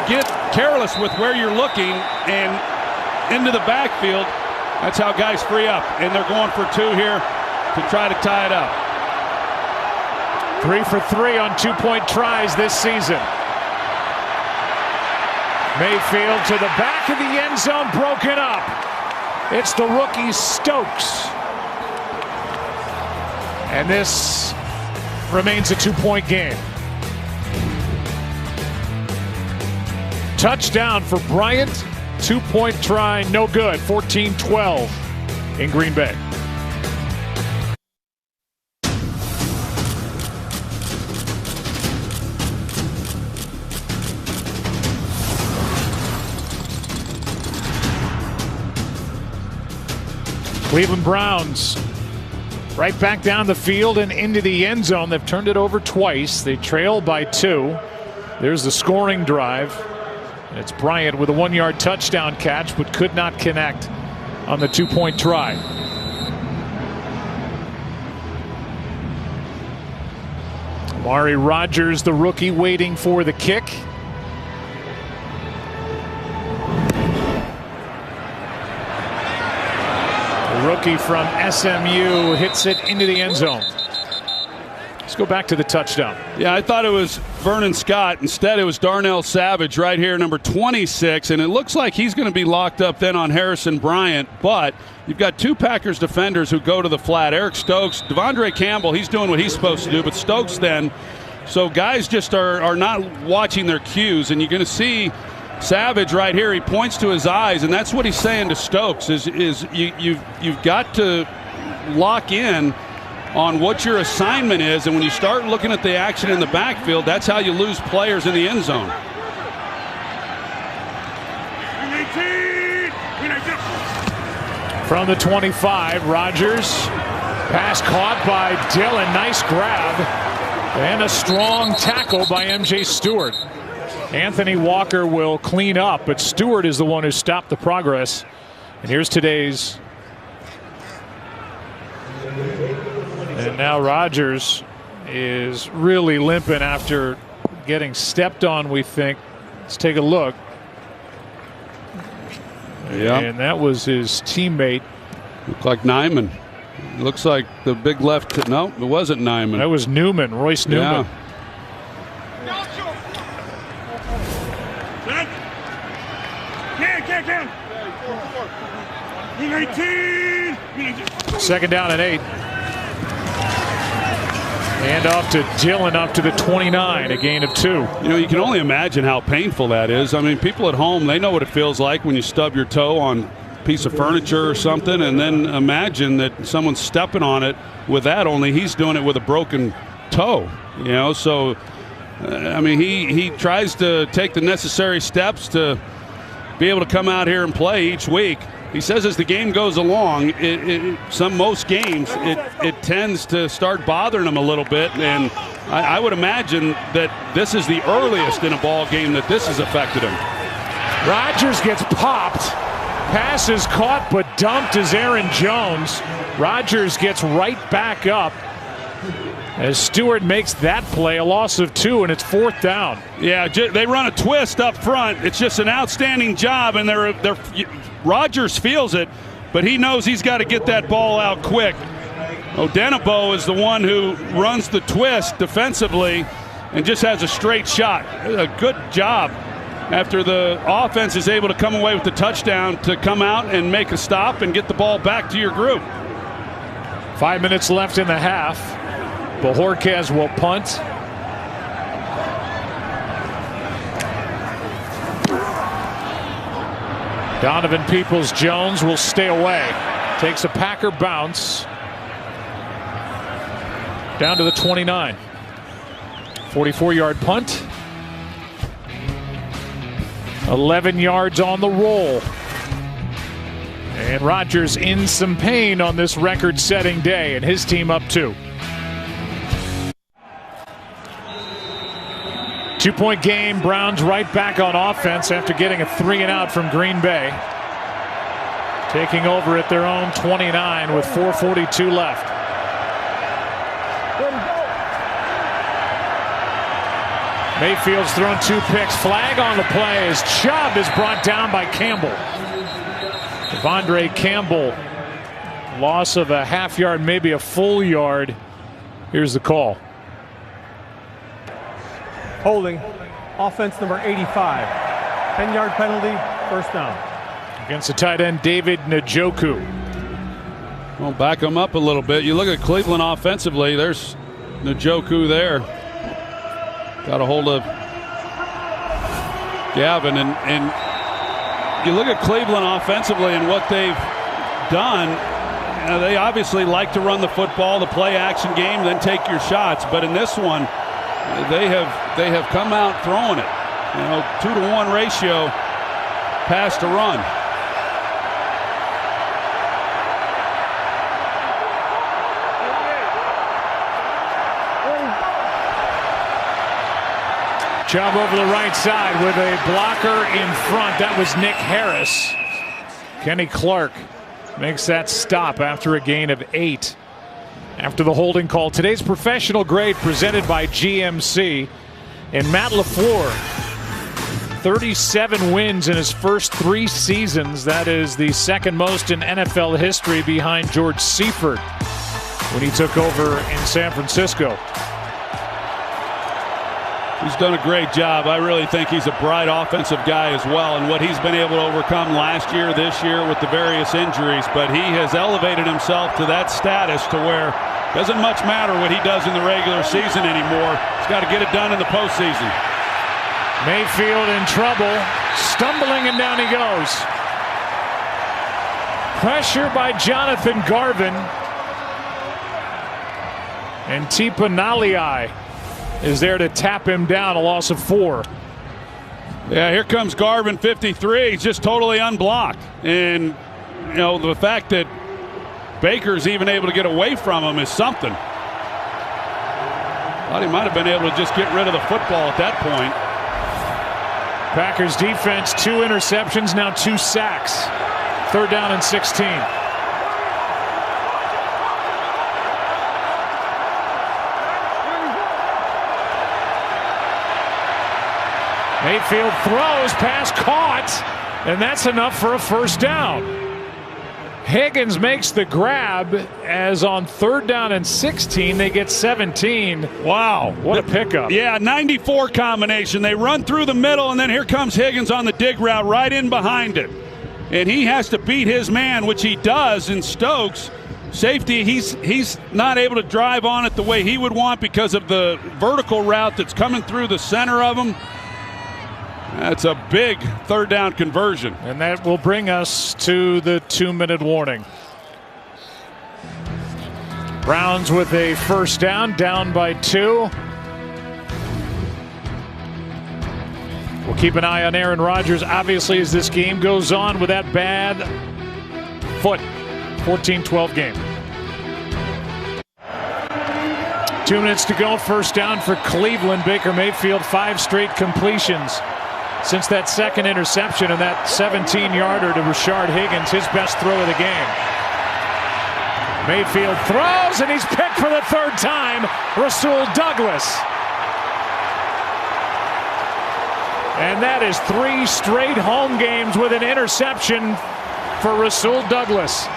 get careless with where you're looking and into the backfield. That's how guys free up, and they're going for 2 here to try to tie it up. 3 for 3 on 2-point tries this season. Mayfield to the back of the end zone, broken up. It's the rookie Stokes. And this remains a 2-point game. Touchdown for Bryant. 2-point try, no good. 14-12 in Green Bay. Cleveland Browns right back down the field and into the end zone. They've turned it over twice. They trail by 2. There's the scoring drive. And it's Bryant with a 1-yard touchdown catch, but could not connect on the 2-point try. Amari Rodgers, the rookie, waiting for the kick. Rookie from SMU hits it into the end zone. Let's go back to the touchdown. Yeah, I thought it was Vernon Scott. Instead, it was Darnell Savage right here, number 26. And it looks like he's going to be locked up then on Harrison Bryant. But you've got 2 Packers defenders who go to the flat. Eric Stokes, Devondre Campbell, he's doing what he's supposed to do. But Stokes then, so guys just are not watching their cues. And you're going to see Savage right here, he points to his eyes, and that's what he's saying to Stokes is you've got to lock in on what your assignment is, and when you start looking at the action in the backfield, that's how you lose players in the end zone. From the 25, Rodgers, pass caught by Dillon, nice grab, and a strong tackle by MJ Stewart. Anthony Walker will clean up, but Stewart is the one who stopped the progress. And here's today's. And now Rodgers is really limping after getting stepped on, we think. Let's take a look. Yeah. And that was his teammate. Looked like Nyman. Looks like the big left. No, it wasn't Nyman. That was Newman, Royce Newman. Second down and 8. And off to Dillon up to the 29, a gain of 2. You know, you can only imagine how painful that is. I mean, people at home, they know what it feels like when you stub your toe on a piece of furniture or something, and then imagine that someone's stepping on it with that, only he's doing it with a broken toe. You know, so, I mean, he tries to take the necessary steps to be able to come out here and play each week. He says as the game goes along, most games, it tends to start bothering him a little bit, and I would imagine that this is the earliest in a ball game that this has affected him. Rodgers gets popped. Pass is caught but dumped as Aaron Jones. Rodgers gets right back up as Stewart makes that play, a loss of 2, and it's 4th down. Yeah, they run a twist up front. It's just an outstanding job, and Rodgers feels it, but he knows he's got to get that ball out quick. Odenigbo is the one who runs the twist defensively and just has a straight shot. A good job after the offense is able to come away with the touchdown to come out and make a stop and get the ball back to your group. 5 minutes left in the half. Bojorquez will punt. Donovan Peoples-Jones will stay away. Takes a Packer bounce. Down to the 29. 44-yard punt. 11 yards on the roll. And Rodgers in some pain on this record-setting day, and his team up 2. 2-point game. Browns right back on offense after getting a 3-and-out from Green Bay. Taking over at their own 29 with 4:42 left. Mayfield's thrown 2 picks. Flag on the play as Chubb is brought down by Campbell. Devondre Campbell, loss of a half yard, maybe a full yard. Here's the call. Holding, offense number 85. 10-yard penalty, first down. Against the tight end, David Njoku. Well, back him up a little bit. You look at Cleveland offensively, there's Njoku there. Got a hold of Gavin, and you look at Cleveland offensively and what they've done. You know, they obviously like to run the football, the play action game, then take your shots. But in this one, they have come out throwing it. You know, 2-to-1 ratio, pass to run. Chubb over the right side with a blocker in front. That was Nick Harris. Kenny Clark makes that stop after a gain of 8. After the holding call. Today's professional grade presented by GMC. And Matt LaFleur, 37 wins in his first 3 seasons. That is the second most in NFL history behind George Seifert when he took over in San Francisco. He's done a great job. I really think he's a bright offensive guy as well, and what he's been able to overcome last year, this year with the various injuries. But he has elevated himself to that status to where it doesn't much matter what he does in the regular season anymore. He's got to get it done in the postseason. Mayfield in trouble, stumbling, and down he goes. Pressure by Jonathan Garvin. And Tipa Nalii is there to tap him down, a loss of 4. Yeah, here comes Garvin, 53. He's just totally unblocked. And, you know, the fact that Baker's even able to get away from him is something. Thought he might have been able to just get rid of the football at that point. Packers defense, 2 interceptions, now 2 sacks. 3rd down and 16. Mayfield throws, pass caught, and that's enough for a first down. Higgins makes the grab as on 3rd down and 16, they get 17. Wow. What a pickup. Yeah, 94 combination. They run through the middle, and then here comes Higgins on the dig route right in behind it. And he has to beat his man, which he does in Stokes. Safety, he's not able to drive on it the way he would want because of the vertical route that's coming through the center of him. That's a big 3rd down conversion. And that will bring us to the 2-minute warning. Browns with a first down by 2. We'll keep an eye on Aaron Rodgers, obviously, as this game goes on with that bad foot. 14-12 game. 2 minutes to go. First down for Cleveland. Baker Mayfield, 5 straight completions since that second interception and that 17-yarder to Rashard Higgins, his best throw of the game. Mayfield throws, and he's picked for the 3rd time. Rasul Douglas. And that is 3 straight home games with an interception for Rasul Douglas.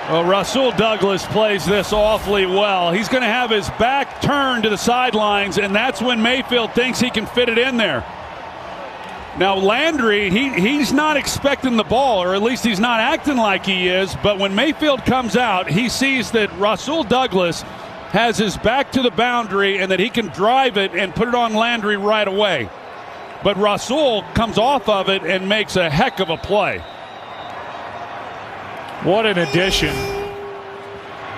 Well, Rasul Douglas plays this awfully well. He's going to have his back turned to the sidelines, and that's when Mayfield thinks he can fit it in there. Now, Landry, he's not expecting the ball, or at least he's not acting like he is, but when Mayfield comes out, he sees that Rasul Douglas has his back to the boundary and that he can drive it and put it on Landry right away. But Rasul comes off of it and makes a heck of a play. What an addition.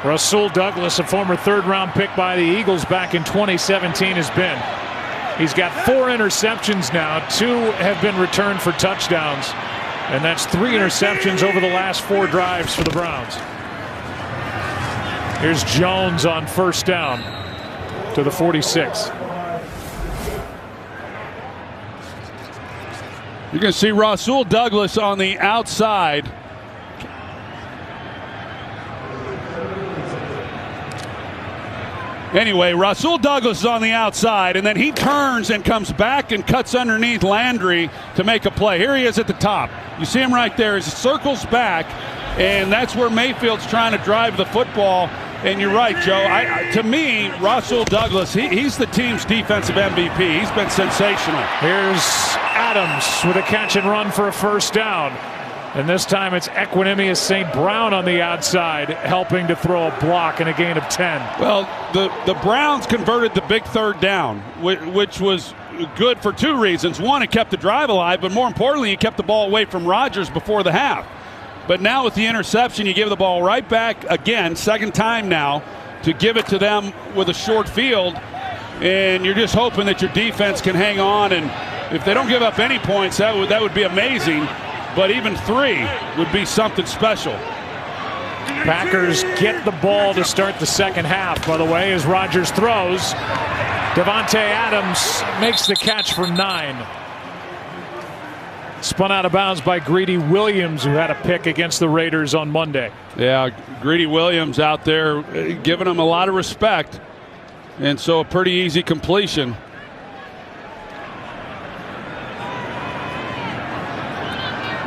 Rasul Douglas, a former 3rd-round pick by the Eagles back in 2017, has been. He's got 4 interceptions now. 2 have been returned for touchdowns. And that's 3 interceptions over the last 4 drives for the Browns. Here's Jones on first down to the 46. You're going to see Rasul Douglas on the outside. Anyway, Rasul Douglas is on the outside, and then he turns and comes back and cuts underneath Landry to make a play. Here he is at the top. You see him right there. He circles back, and that's where Mayfield's trying to drive the football. And you're right, Joe. To me, Rasul Douglas, he's the team's defensive MVP. He's been sensational. Here's Adams with a catch and run for a first down. And this time it's Equanimous St. Brown on the outside, helping to throw a block in a gain of 10. Well, the Browns converted the big 3rd down, which was good for 2 reasons. One, it kept the drive alive, but more importantly, it kept the ball away from Rodgers before the half. But now with the interception, you give the ball right back again, 2nd time now, to give it to them with a short field. And you're just hoping that your defense can hang on. And if they don't give up any points, that would be amazing. But even 3 would be something special. Packers get the ball to start the second half, by the way, as Rodgers throws. Davante Adams makes the catch for 9. Spun out of bounds by Greedy Williams, who had a pick against the Raiders on Monday. Yeah, Greedy Williams out there giving him a lot of respect. And so a pretty easy completion.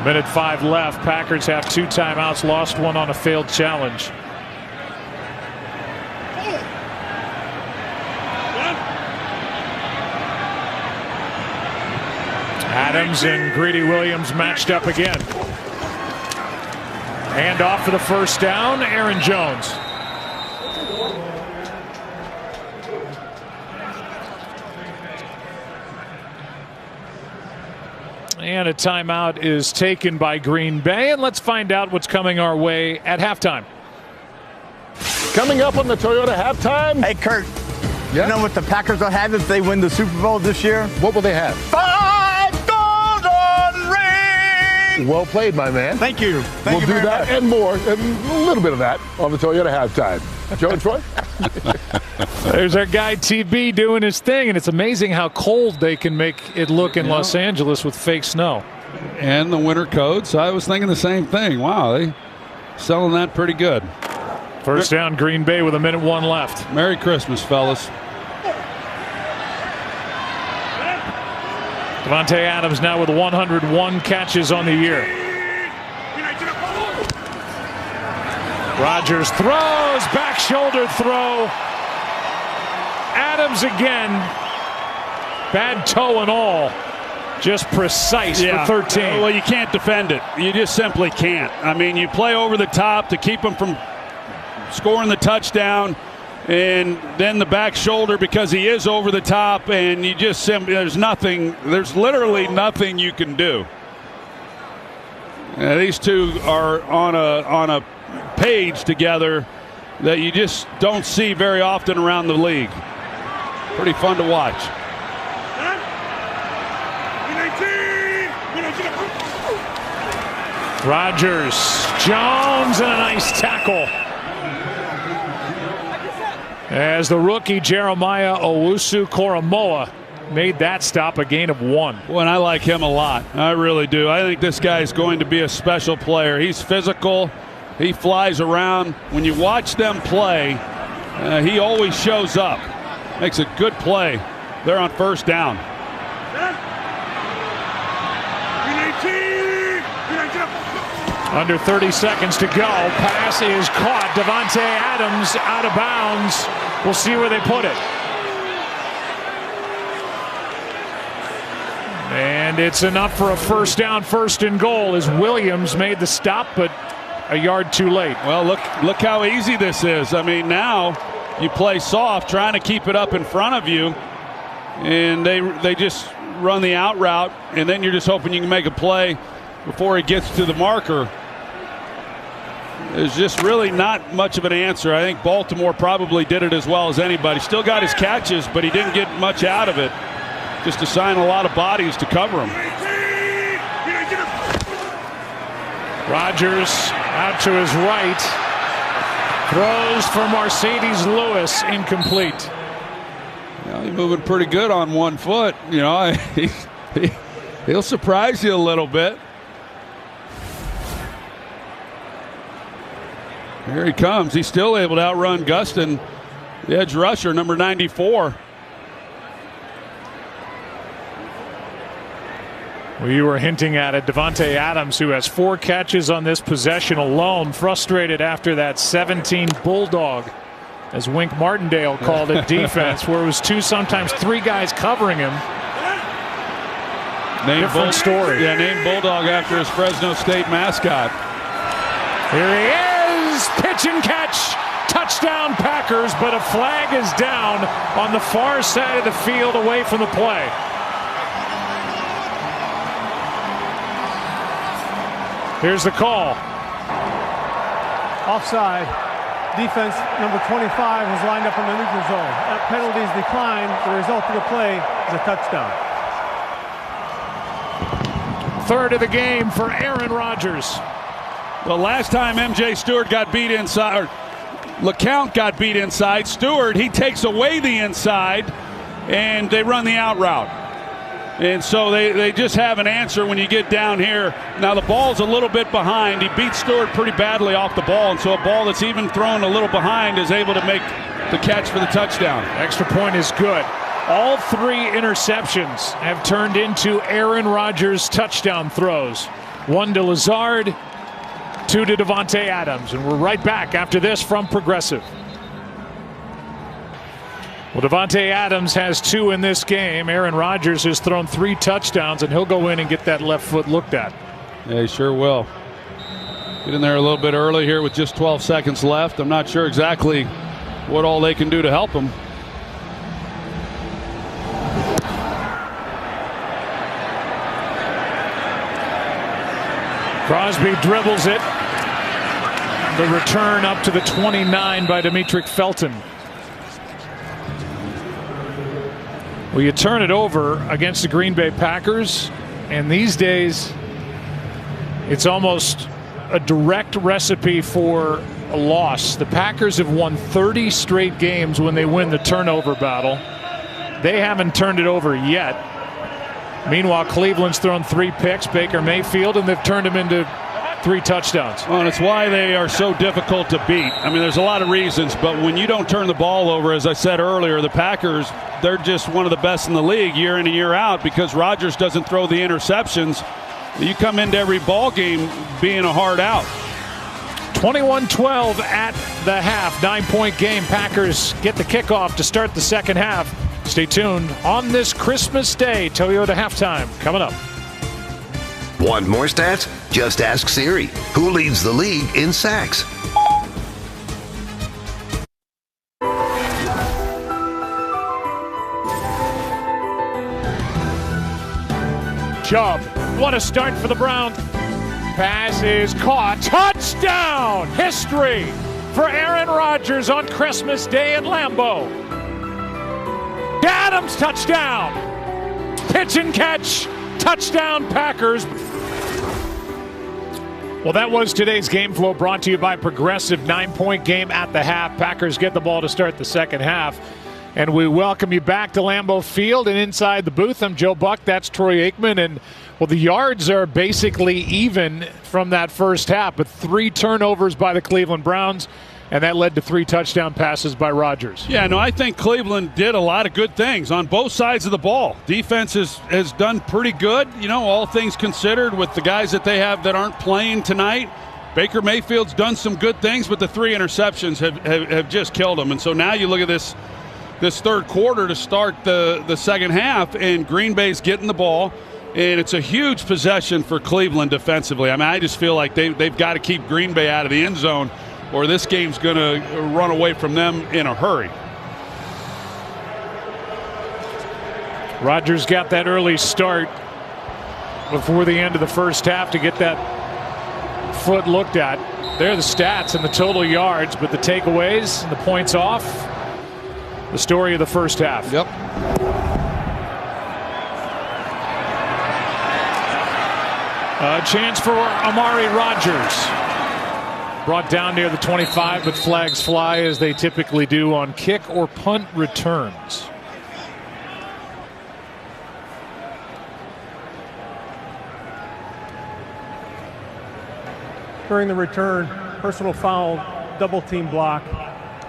Minute 5 left. Packers have 2 timeouts, lost 1 on a failed challenge. Adams and Greedy Williams matched up again. Hand off for the first down, Aaron Jones. And a timeout is taken by Green Bay, and let's find out what's coming our way at halftime. Coming up on the Toyota halftime. Hey, Kurt, you know what the Packers will have if they win the Super Bowl this year? What will they have? 5 golden rings! Well played, my man. Thank you. We'll do that and more, and a little bit of that on the Toyota halftime. Joe and Troy? There's our guy TB doing his thing, and it's amazing how cold they can make it look in Los Angeles with fake snow. And the winter coats. I was thinking the same thing. Wow, they selling that pretty good. First down, Green Bay with 1:01 left. Merry Christmas, fellas. Davante Adams now with 101 catches on the year. Rodgers throws, back shoulder throw. Adams again, bad toe and all, just precise for 13. Well, you can't defend it. You just simply can't. I mean, you play over the top to keep him from scoring the touchdown, and then the back shoulder because he is over the top, and you just simply, there's literally nothing you can do. These two are on a page together that you just don't see very often around the league. Pretty fun to watch. Rodgers, Jones, and a nice tackle. As the rookie Jeremiah Owusu-Koramoah made that stop, a gain of 1. Well, and I like him a lot. I really do. I think this guy is going to be a special player. He's physical. He flies around. When you watch them play, he always shows up. Makes a good play. They're on first down. Under 30 seconds to go. Pass is caught. Davante Adams out of bounds. We'll see where they put it. And it's enough for a first down, first and goal, as Williams made the stop, but a yard too late. Well, look how easy this is. I mean, now you play soft, trying to keep it up in front of you, and they just run the out route, and then you're just hoping you can make a play before he gets to the marker. There's just really not much of an answer. I think Baltimore probably did it as well as anybody. Still got his catches, but he didn't get much out of it. Just assign a lot of bodies to cover him. Rodgers out to his right. Throws for Mercedes Lewis, incomplete. Well, he's moving pretty good on one foot. You know, he'll surprise you a little bit. Here he comes. He's still able to outrun Gustin, the edge rusher, number 94. We were hinting at it. Davante Adams, who has 4 catches on this possession alone, frustrated after that 17 Bulldog, as Wink Martindale called it, defense, where it was 2, sometimes 3 guys covering him. Different story. Yeah, named Bulldog after his Fresno State mascot. Here he is. Pitch and catch. Touchdown Packers, but a flag is down on the far side of the field away from the play. Here's the call. Offside. Defense number 25 was lined up in the neutral zone. That penalties declined. The result of the play is a touchdown. Third of the game for Aaron Rodgers. The last time MJ Stewart got beat inside, or LeCount got beat inside, Stewart, he takes away the inside, and they run the out route. And so they just have an answer when you get down here. Now the ball's a little bit behind. He beat Stewart pretty badly off the ball, and so a ball that's even thrown a little behind is able to make the catch for the touchdown. Extra point is good. All 3 interceptions have turned into Aaron Rodgers touchdown throws. 1 to Lazard, 2 to Davante Adams. And we're right back after this from Progressive. Well, Davante Adams has 2 in this game. Aaron Rodgers has thrown 3 touchdowns, and he'll go in and get that left foot looked at. Yeah, he sure will. Get in there a little bit early here with just 12 seconds left. I'm not sure exactly what all they can do to help him. Crosby dribbles it. The return up to the 29 by Demetric Felton. Well, you turn it over against the Green Bay Packers, and these days it's almost a direct recipe for a loss. The Packers have won 30 straight games when they win the turnover battle. They haven't turned it over yet. Meanwhile, Cleveland's thrown 3 picks, Baker Mayfield, and they've turned him into 3 touchdowns. Well, and it's why they are so difficult to beat. I mean, there's a lot of reasons, but when you don't turn the ball over, as I said earlier, the Packers, they're just one of the best in the league year in and year out because Rodgers doesn't throw the interceptions. You come into every ball game being a hard out. 21-12 at the half. 9-point game. Packers get the kickoff to start the second half. Stay tuned on this Christmas Day. Toyota halftime coming up. Want more stats? Just ask Siri. Who leads the league in sacks? Chubb, what a start for the Browns. Pass is caught. Touchdown! History for Aaron Rodgers on Christmas Day at Lambeau. Adams, touchdown! Pitch and catch. Touchdown, Packers. Well, that was today's game flow brought to you by Progressive. 9-point game at the half. Packers get the ball to start the second half. And we welcome you back to Lambeau Field and inside the booth. I'm Joe Buck. That's Troy Aikman. And, well, the yards are basically even from that first half, but 3 turnovers by the Cleveland Browns, and that led to 3 touchdown passes by Rodgers. Yeah, no, I think Cleveland did a lot of good things on both sides of the ball. Defense has done pretty good, all things considered, with the guys that they have that aren't playing tonight. Baker Mayfield's done some good things, but the 3 interceptions have just killed him. And so now you look at this third quarter to start the second half, and Green Bay's getting the ball, and it's a huge possession for Cleveland defensively. I mean, I just feel like they've got to keep Green Bay out of the end zone, or this game's going to run away from them in a hurry. Rodgers got that early start before the end of the first half to get that foot looked at. There are the stats and the total yards, but the takeaways and the points off, the story of the first half. Yep. A chance for Amari Rodgers. Brought down near the 25, but flags fly as they typically do on kick or punt returns. During the return, personal foul, double team block,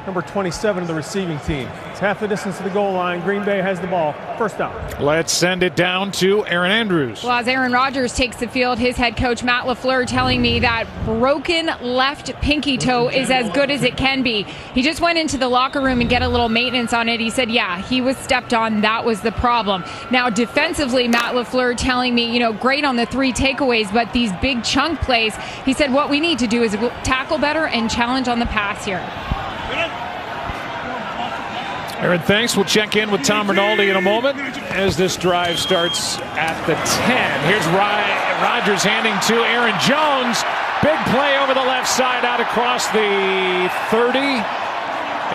number 27 of the receiving team. It's half the distance to the goal line. Green Bay has the ball. First down. Let's send it down to Aaron Andrews. Well, as Aaron Rodgers takes the field, his head coach Matt LaFleur telling me that broken left pinky toe is as good as it can be. He just went into the locker room and get a little maintenance on it. He said, yeah, he was stepped on. That was the problem. Now, defensively, Matt LaFleur telling me, great on the 3 takeaways, but these big chunk plays, he said what we need to do is tackle better and challenge on the pass here. Aaron, thanks. We'll check in with Tom Rinaldi in a moment as this drive starts at the 10. Here's Rodgers handing to Aaron Jones. Big play over the left side out across the 30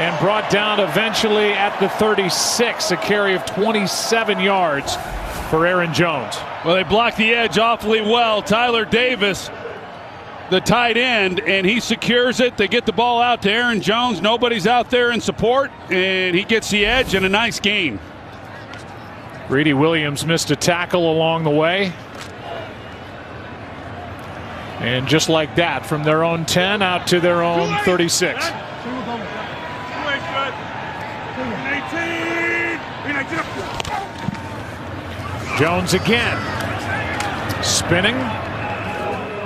and brought down eventually at the 36. A carry of 27 yards for Aaron Jones. Well, they blocked the edge awfully well. Tyler Davis, the tight end, and he secures it. They get the ball out to Aaron Jones. Nobody's out there in support, and he gets the edge and a nice gain. Greedy Williams missed a tackle along the way. And just like that, from their own 10 out to their own 36. Jones again. Spinning.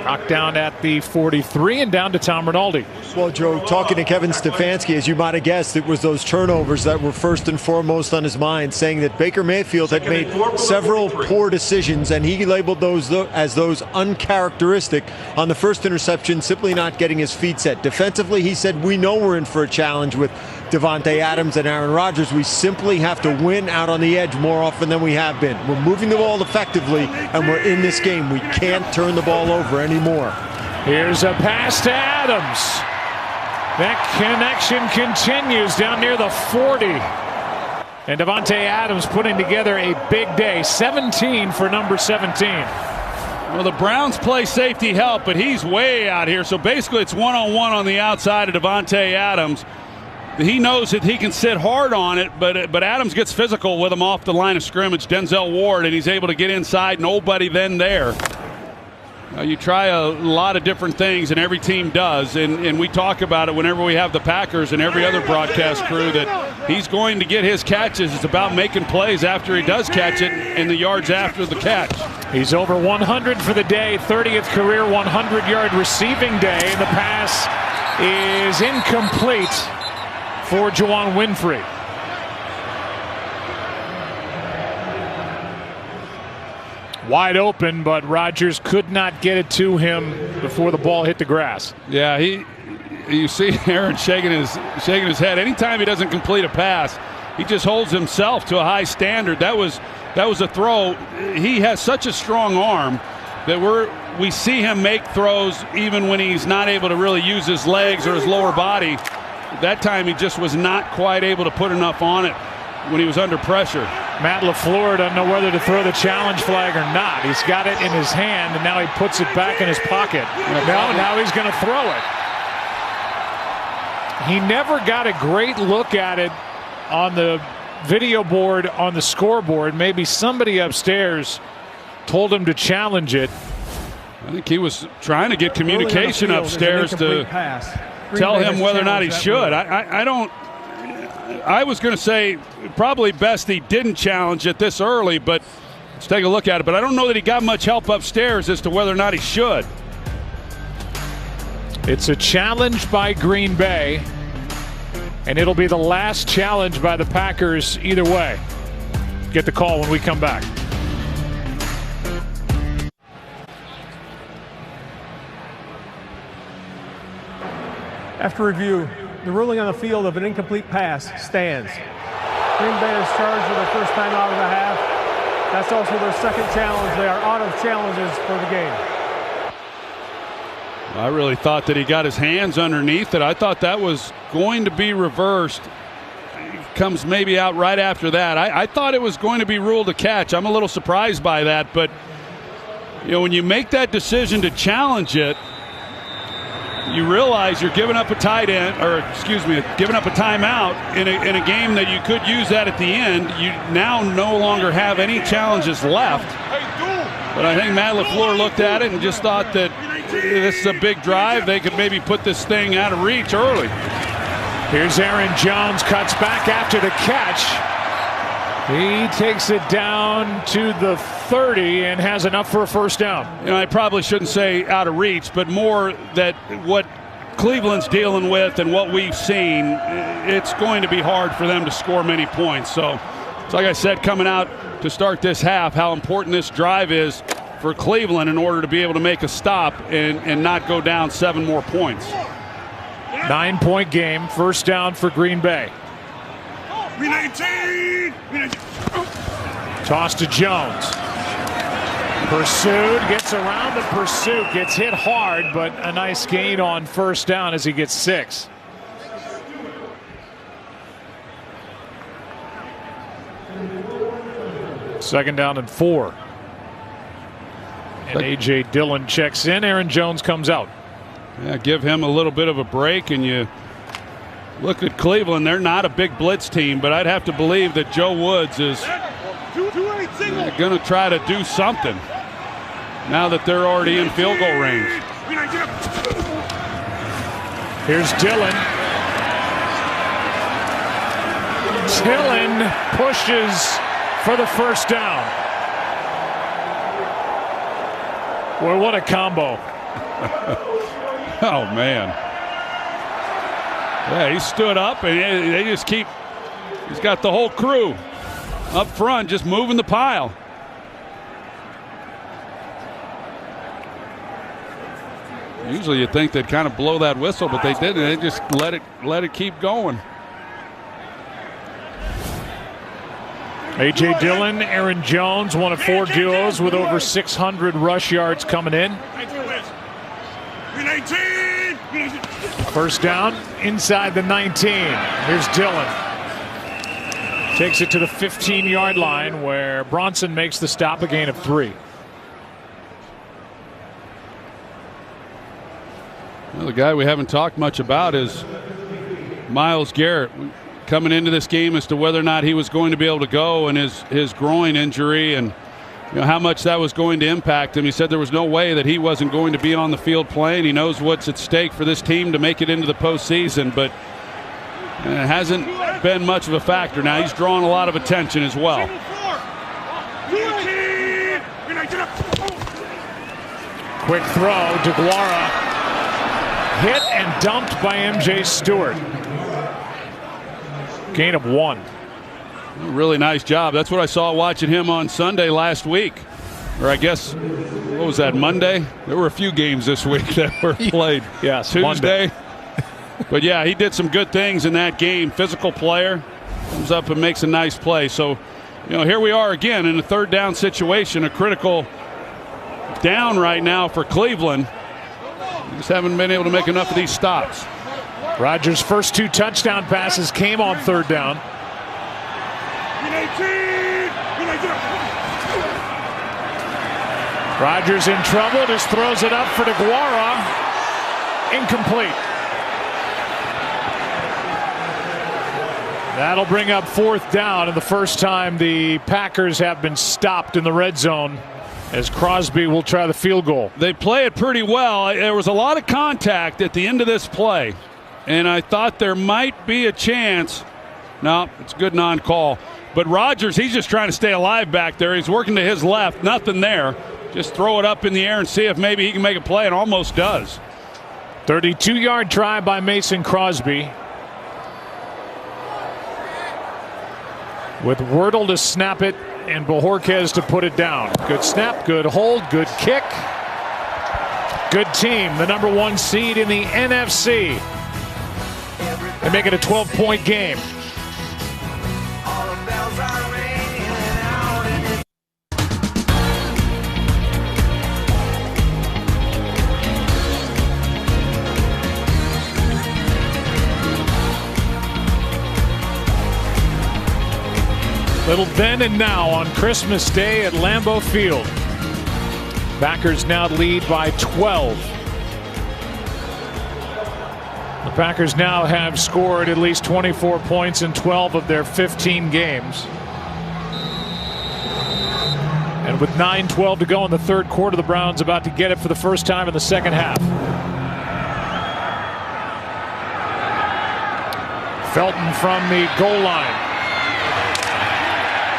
Knocked down at the 43 and down to Tom Rinaldi. Well, Joe, talking to Kevin Stefanski, as you might have guessed, it was those turnovers that were first and foremost on his mind, saying that Baker Mayfield had made several poor decisions, and he labeled those as those uncharacteristic. On the first interception, simply not getting his feet set. Defensively, he said, we know we're in for a challenge with Davante Adams and Aaron Rodgers. We simply have to win out on the edge more often than we have been. We're moving the ball effectively, and we're in this game. We can't turn the ball over anymore. Here's a pass to Adams. That connection continues down near the 40. And Davante Adams putting together a big day. 17 for number 17. Well, the Browns play safety help, but he's way out here. So basically it's one-on-one on the outside of Davante Adams. He knows that he can sit hard on it, but Adams gets physical with him off the line of scrimmage, Denzel Ward, and he's able to get inside. Nobody then there. You try a lot of different things, and every team does, and we talk about it whenever we have the Packers and every other broadcast crew that he's going to get his catches. It's about making plays after he does catch it and the yards after the catch. He's over 100 for the day, 30th career 100-yard receiving day, and the pass is incomplete for Juwan Winfrey. Wide open, but Rodgers could not get it to him before the ball hit the grass. Yeah, you see Aaron shaking his head. Anytime he doesn't complete a pass, he just holds himself to a high standard. That was a throw. He has such a strong arm that we see him make throws even when he's not able to really use his legs or his lower body. That time he just was not quite able to put enough on it when he was under pressure. Matt LaFleur doesn't know whether to throw the challenge flag or not. He's got it in his hand, and now he puts it back in his pocket. Now he's going to throw it. He never got a great look at it on the video board on the scoreboard. Maybe somebody upstairs told him to challenge it. I think he was trying to get communication upstairs to tell him whether or not he should. I was going to say probably best he didn't challenge it this early, but let's take a look at it. But I don't know that he got much help upstairs as to whether or not he should. It's a challenge by Green Bay, and it'll be the last challenge by the Packers either way. Get the call when we come back. After review, the ruling on the field of an incomplete pass stands. Green Bay is charged with their first time out of the half. That's also their second challenge. They are out of challenges for the game. I really thought that he got his hands underneath it. I thought that was going to be reversed. It comes maybe out right after that. I thought it was going to be ruled a catch. I'm a little surprised by that, but when you make that decision to challenge it, you realize you're giving up a giving up a timeout in a game that you could use that at the end. You now no longer have any challenges left. But I think Matt LaFleur looked at it and just thought that this is a big drive. They could maybe put this thing out of reach early. Here's Aaron Jones, cuts back after the catch. He takes it down to the 30 and has enough for a first down. I probably shouldn't say out of reach, but more that what Cleveland's dealing with and what we've seen, it's going to be hard for them to score many points. So it's like I said, coming out to start this half, how important this drive is for Cleveland in order to be able to make a stop and not go down 7 more points. 9-point game, first down for Green Bay. Toss to Jones. Pursued, gets around the pursuit, gets hit hard, but a nice gain on first down as he gets 6. Second down and 4. And A.J. Dillon checks in. Aaron Jones comes out. Yeah, give him a little bit of a break, and you look at Cleveland. They're not a big blitz team, but I'd have to believe that Joe Woods is going to try to do something now that they're already in field goal range. Here's Dillon. Dillon pushes for the first down. Boy, what a combo. Oh, man. Yeah, he stood up, and they just he's got the whole crew up front just moving the pile. Usually you'd think they'd kind of blow that whistle, but they didn't. They just let it keep going. A.J. Dillon, Aaron Jones, one of 4 duos with over 600 rush yards coming in. First down inside the 19. Here's Dillon. Takes it to the 15-yard line where Bronson makes the stop, a gain of 3. Well, the guy we haven't talked much about is Myles Garrett. Coming into this game as to whether or not he was going to be able to go and his groin injury, and how much that was going to impact him. He said there was no way that he wasn't going to be on the field playing. He knows what's at stake for this team to make it into the postseason, but it hasn't been much of a factor. Now he's drawing a lot of attention as well. Quick throw, DeGuara hit and dumped by MJ Stewart. Gain of 1. Really nice job. That's what I saw watching him on Sunday last week. Or I guess, what was that, Monday? There were a few games this week that were played. Yes, Tuesday. But yeah, he did some good things in that game. Physical player. Comes up and makes a nice play. So, here we are again in a third down situation, a critical down right now for Cleveland. Just haven't been able to make enough of these stops. Rodgers' first 2 touchdown passes came on third down. Rodgers in trouble, just throws it up for DeGuara. Incomplete. That'll bring up 4th down, and the first time the Packers have been stopped in the red zone, as Crosby will try the field goal. They play it pretty well. There was a lot of contact at the end of this play, and I thought there might be a chance. No, it's a good non-call. But Rodgers, he's just trying to stay alive back there. He's working to his left. Nothing there. Just throw it up in the air and see if maybe he can make a play, and almost does. 32-yard try by Mason Crosby. With Wordle to snap it and Bojorquez to put it down. Good snap, good hold, good kick. Good team, the number 1 seed in the NFC. They make it a 12-point game. Little then and now on Christmas Day at Lambeau Field. Packers now lead by 12. The Packers now have scored at least 24 points in 12 of their 15 games. And with 9:12 to go in the third quarter, the Browns about to get it for the first time in the second half. Felton from the goal line.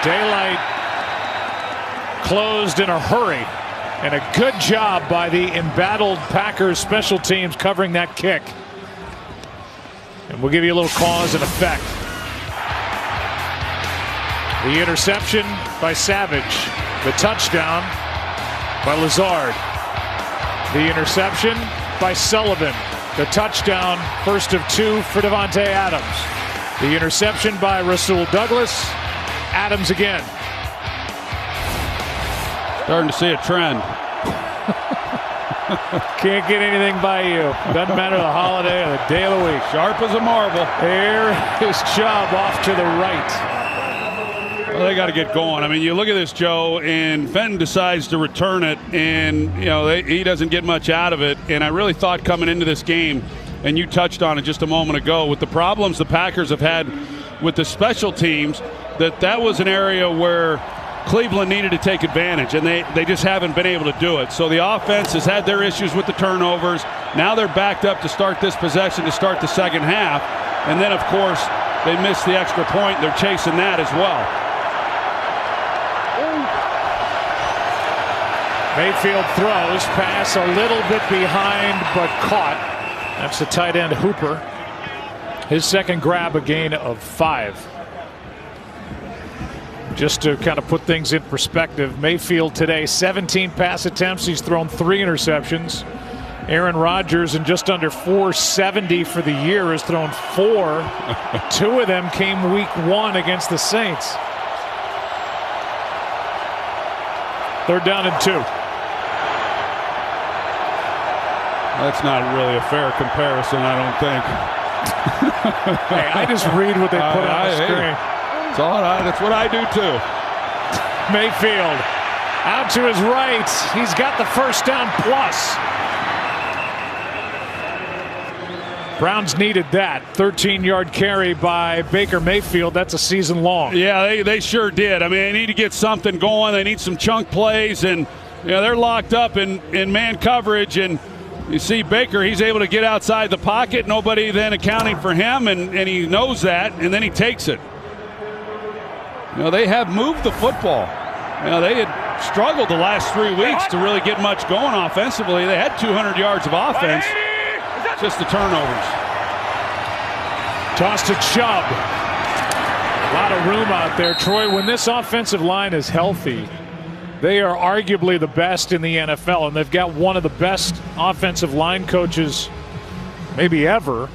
Daylight closed in a hurry, and a good job by the embattled Packers special teams covering that kick. And we'll give you a little cause and effect. The interception by Savage. The touchdown by Lazard. The interception by Sullivan. The touchdown, first of 2 for Devontae Adams. The interception by Rasul Douglas. Adams again. Starting to see a trend. Can't get anything by you. Doesn't matter the holiday or the day of the week. Sharp as a marble. There is Chubb off to the right. Well, they got to get going. I mean, you look at this, Joe, and Fenton decides to return it, and he doesn't get much out of it. And I really thought coming into this game, and you touched on it just a moment ago, with the problems the Packers have had with the special teams, that was an area where Cleveland needed to take advantage, and they just haven't been able to do it. So the offense has had their issues with the turnovers. Now they're backed up to start this possession to start the second half. And then, of course, they missed the extra point. They're chasing that as well. Mayfield throws, pass a little bit behind, but caught. That's the tight end Hooper. His second grab, a gain of 5. Just to kind of put things in perspective, Mayfield today, 17 pass attempts. He's thrown 3 interceptions. Aaron Rodgers, in just under 470 for the year, has thrown 4. 2 of them came week 1 against the Saints. 3rd down and 2. That's not really a fair comparison, I don't think. Hey, I just read what they put on the screen. It's all right. That's what I do too. Mayfield out to his right. He's got the first down plus. Browns needed that 13-yard carry by Baker Mayfield. That's a season long. Yeah, they sure did. I mean, they need to get something going. They need some chunk plays, and they're locked up in man coverage. And you see Baker, he's able to get outside the pocket. Nobody then accounting for him, and he knows that, and then he takes it. They have moved the football. They had struggled the last 3 weeks to really get much going offensively. They had 200 yards of offense. Just the turnovers. Toss to Chubb. A lot of room out there. Troy, when this offensive line is healthy, they are arguably the best in the NFL, and they've got one of the best offensive line coaches maybe ever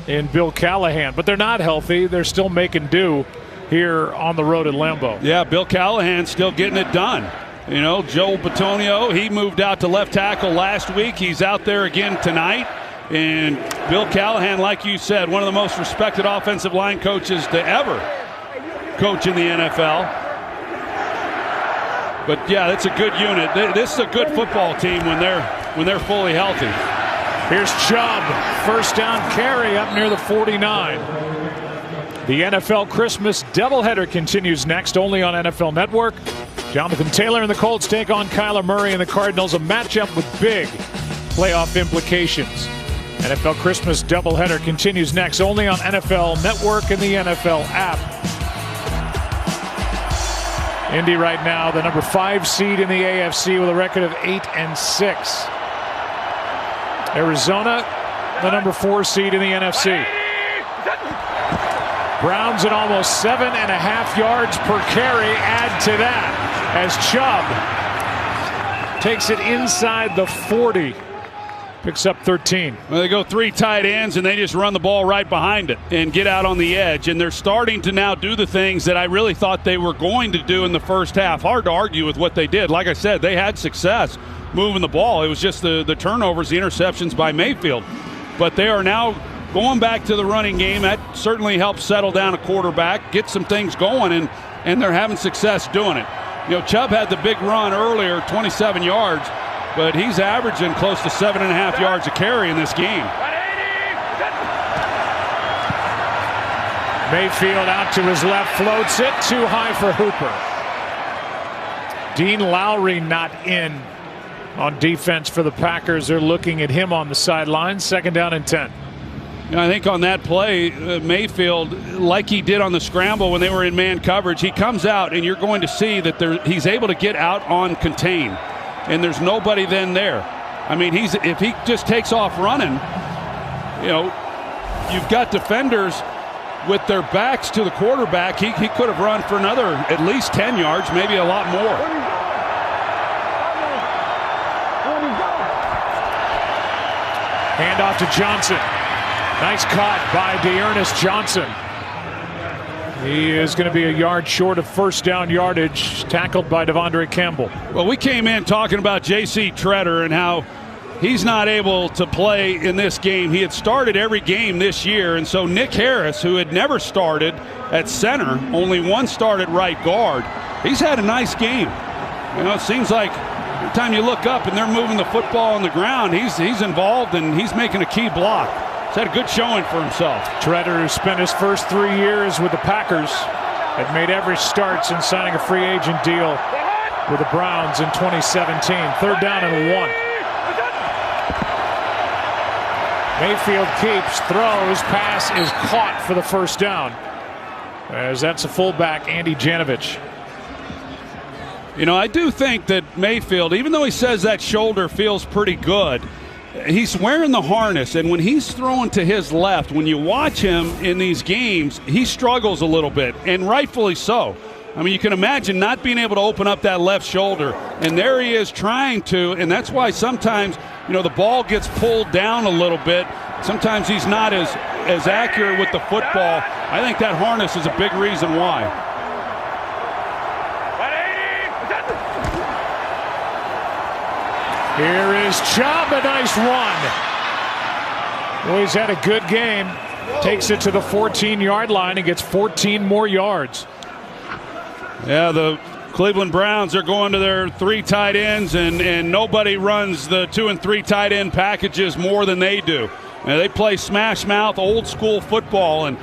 in Bill Callahan. But they're not healthy. They're still making do here on the road at Lambeau. Yeah, Bill Callahan still getting it done. Joel Bitonio, he moved out to left tackle last week. He's out there again tonight. And Bill Callahan, like you said, one of the most respected offensive line coaches to ever coach in the NFL. But yeah, that's a good unit. This is a good football team when they're fully healthy. Here's Chubb, first down carry up near the 49. The NFL Christmas doubleheader continues next, only on NFL Network. Jonathan Taylor and the Colts take on Kyler Murray and the Cardinals, a matchup with big playoff implications. NFL Christmas doubleheader continues next, only on NFL Network and the NFL app. Indy right now, the number 5 seed in the AFC with a record of 8-6. Arizona, the number 4 seed in the NFC. Browns at almost 7.5 yards per carry. Add to that as Chubb takes it inside the 40. Picks up 13. Well, they go 3 tight ends, and they just run the ball right behind it and get out on the edge. And they're starting to now do the things that I really thought they were going to do in the first half. Hard to argue with what they did. Like I said, they had success moving the ball. It was just the turnovers, the interceptions by Mayfield. But they are now going back to the running game. That certainly helps settle down a quarterback, get some things going, and they're having success doing it. Chubb had the big run earlier, 27 yards. But he's averaging close to 7.5 yards a carry in this game. Mayfield out to his left, floats it too high for Hooper. Dean Lowry not in on defense for the Packers. They're looking at him on the sideline. 2nd down and 10. I think on that play, Mayfield, like he did on the scramble when they were in man coverage, he comes out and you're going to see that he's able to get out on contain. And there's nobody then there. I mean, if he just takes off running, you've got defenders with their backs to the quarterback. He could have run for another at least 10 yards, maybe a lot more. Hand off to Johnson. Nice caught by Dearness Johnson. He is going to be a yard short of first down yardage, tackled by Devondre Campbell. Well, we came in talking about J.C. Tretter and how he's not able to play in this game. He had started every game this year, and so Nick Harris, who had never started at center, only one start at right guard, he's had a nice game. It seems like every time you look up and they're moving the football on the ground, he's involved and he's making a key block. He's had a good showing for himself. Tretter, who spent his first 3 years with the Packers, had made every start since signing a free agent deal with the Browns in 2017. 3rd down and 1. Mayfield keeps, throws, pass is caught for the first down. As that's a fullback, Andy Janovich. I do think that Mayfield, even though he says that shoulder feels pretty good, he's wearing the harness, and when he's throwing to his left, when you watch him in these games, he struggles a little bit, and rightfully so. I mean, you can imagine not being able to open up that left shoulder, and there he is trying to, and that's why sometimes, the ball gets pulled down a little bit. Sometimes he's not as accurate with the football. I think that harness is a big reason why. Here is Chubb, a nice run. Well, he's had a good game. Takes it to the 14-yard line and gets 14 more yards. Yeah, the Cleveland Browns are going to their 3 tight ends, and nobody runs the 2 and 3 tight end packages more than they do. They play smash mouth, old school football, and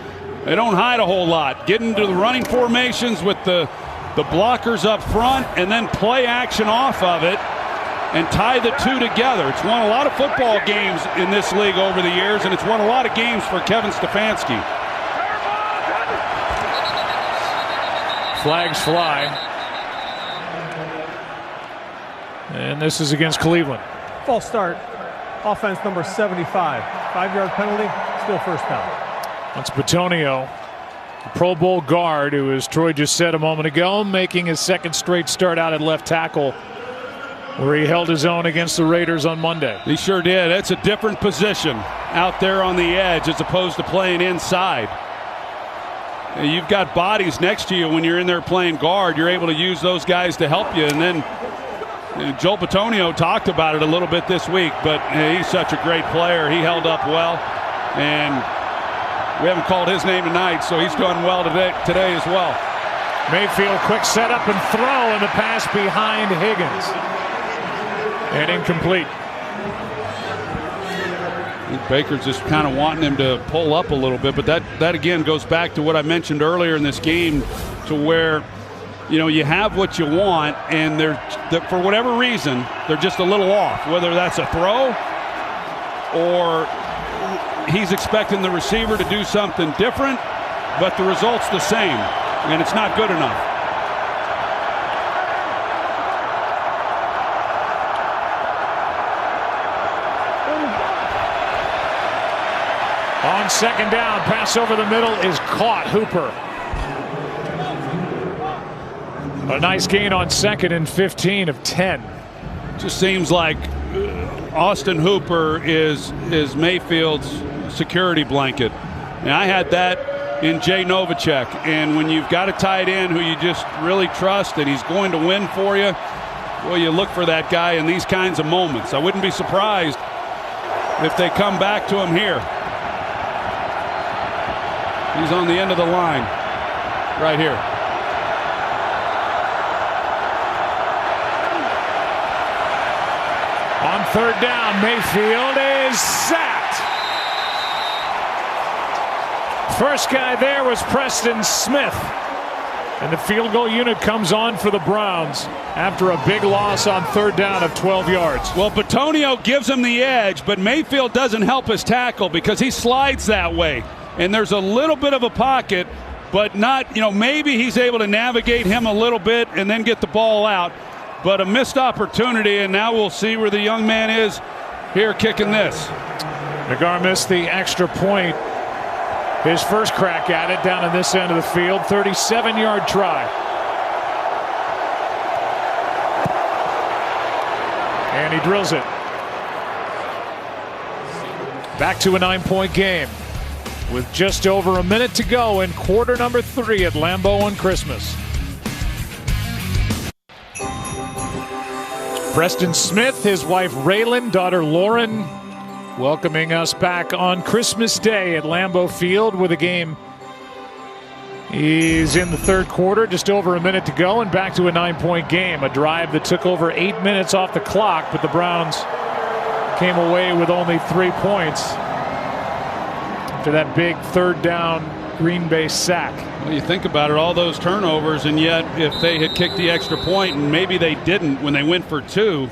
they don't hide a whole lot. Get into the running formations with the blockers up front and then play action off of it and tie the two together. It's won a lot of football games in this league over the years, and it's won a lot of games for Kevin Stefanski. Flags fly. And this is against Cleveland. False start. Offense number 75. 5-yard penalty, still first down. That's Bitonio, the Pro Bowl guard, who, as Troy just said a moment ago, making his second straight start out at left tackle, where he held his own against the Raiders on Monday. He sure did. It's a different position out there on the edge as opposed to playing inside. You've got bodies next to you when you're in there playing guard. You're able to use those guys to help you. And then Joel Bitonio talked about it a little bit this week, but he's such a great player. He held up well, and we haven't called his name tonight, so he's done well today as well. Mayfield, quick setup and throw, and the pass behind Higgins. And incomplete. Baker's just kind of wanting him to pull up a little bit, but that again goes back to what I mentioned earlier in this game, to where you have what you want, and for whatever reason they're just a little off, whether that's a throw or he's expecting the receiver to do something different, but the result's the same, and it's not good enough. On second down, pass over the middle is caught. Hooper. A nice gain on second and 15 of 10. Just seems like Austin Hooper is Mayfield's security blanket. And I had that in Jay Novacek. And when you've got a tight end who you just really trust and he's going to win for you, well, you look for that guy in these kinds of moments. I wouldn't be surprised if they come back to him here. He's on the end of the line right here. On third down, Mayfield is sacked. First guy there was Preston Smith. And the field goal unit comes on for the Browns after a big loss on third down of 12 yards. Well, Bitonio gives him the edge, but Mayfield doesn't help his tackle because he slides that way. And there's a little bit of a pocket, but not, maybe he's able to navigate him a little bit and then get the ball out. But a missed opportunity, and now we'll see where the young man is here kicking this. Nagar missed the extra point. His first crack at it down in this end of the field. 37-yard try. And he drills it. Back to a 9-point game with just over a minute to go in quarter number 3 at Lambeau on Christmas. Preston Smith, his wife Raylan, daughter Lauren, welcoming us back on Christmas Day at Lambeau Field with a game. He's in the third quarter, just over a minute to go, and back to a 9-point game. A drive that took over 8 minutes off the clock, but the Browns came away with only 3 points after that big third down Green Bay sack. Well, you think about it, all those turnovers, and yet if they had kicked the extra point, and maybe they didn't when they went for 2,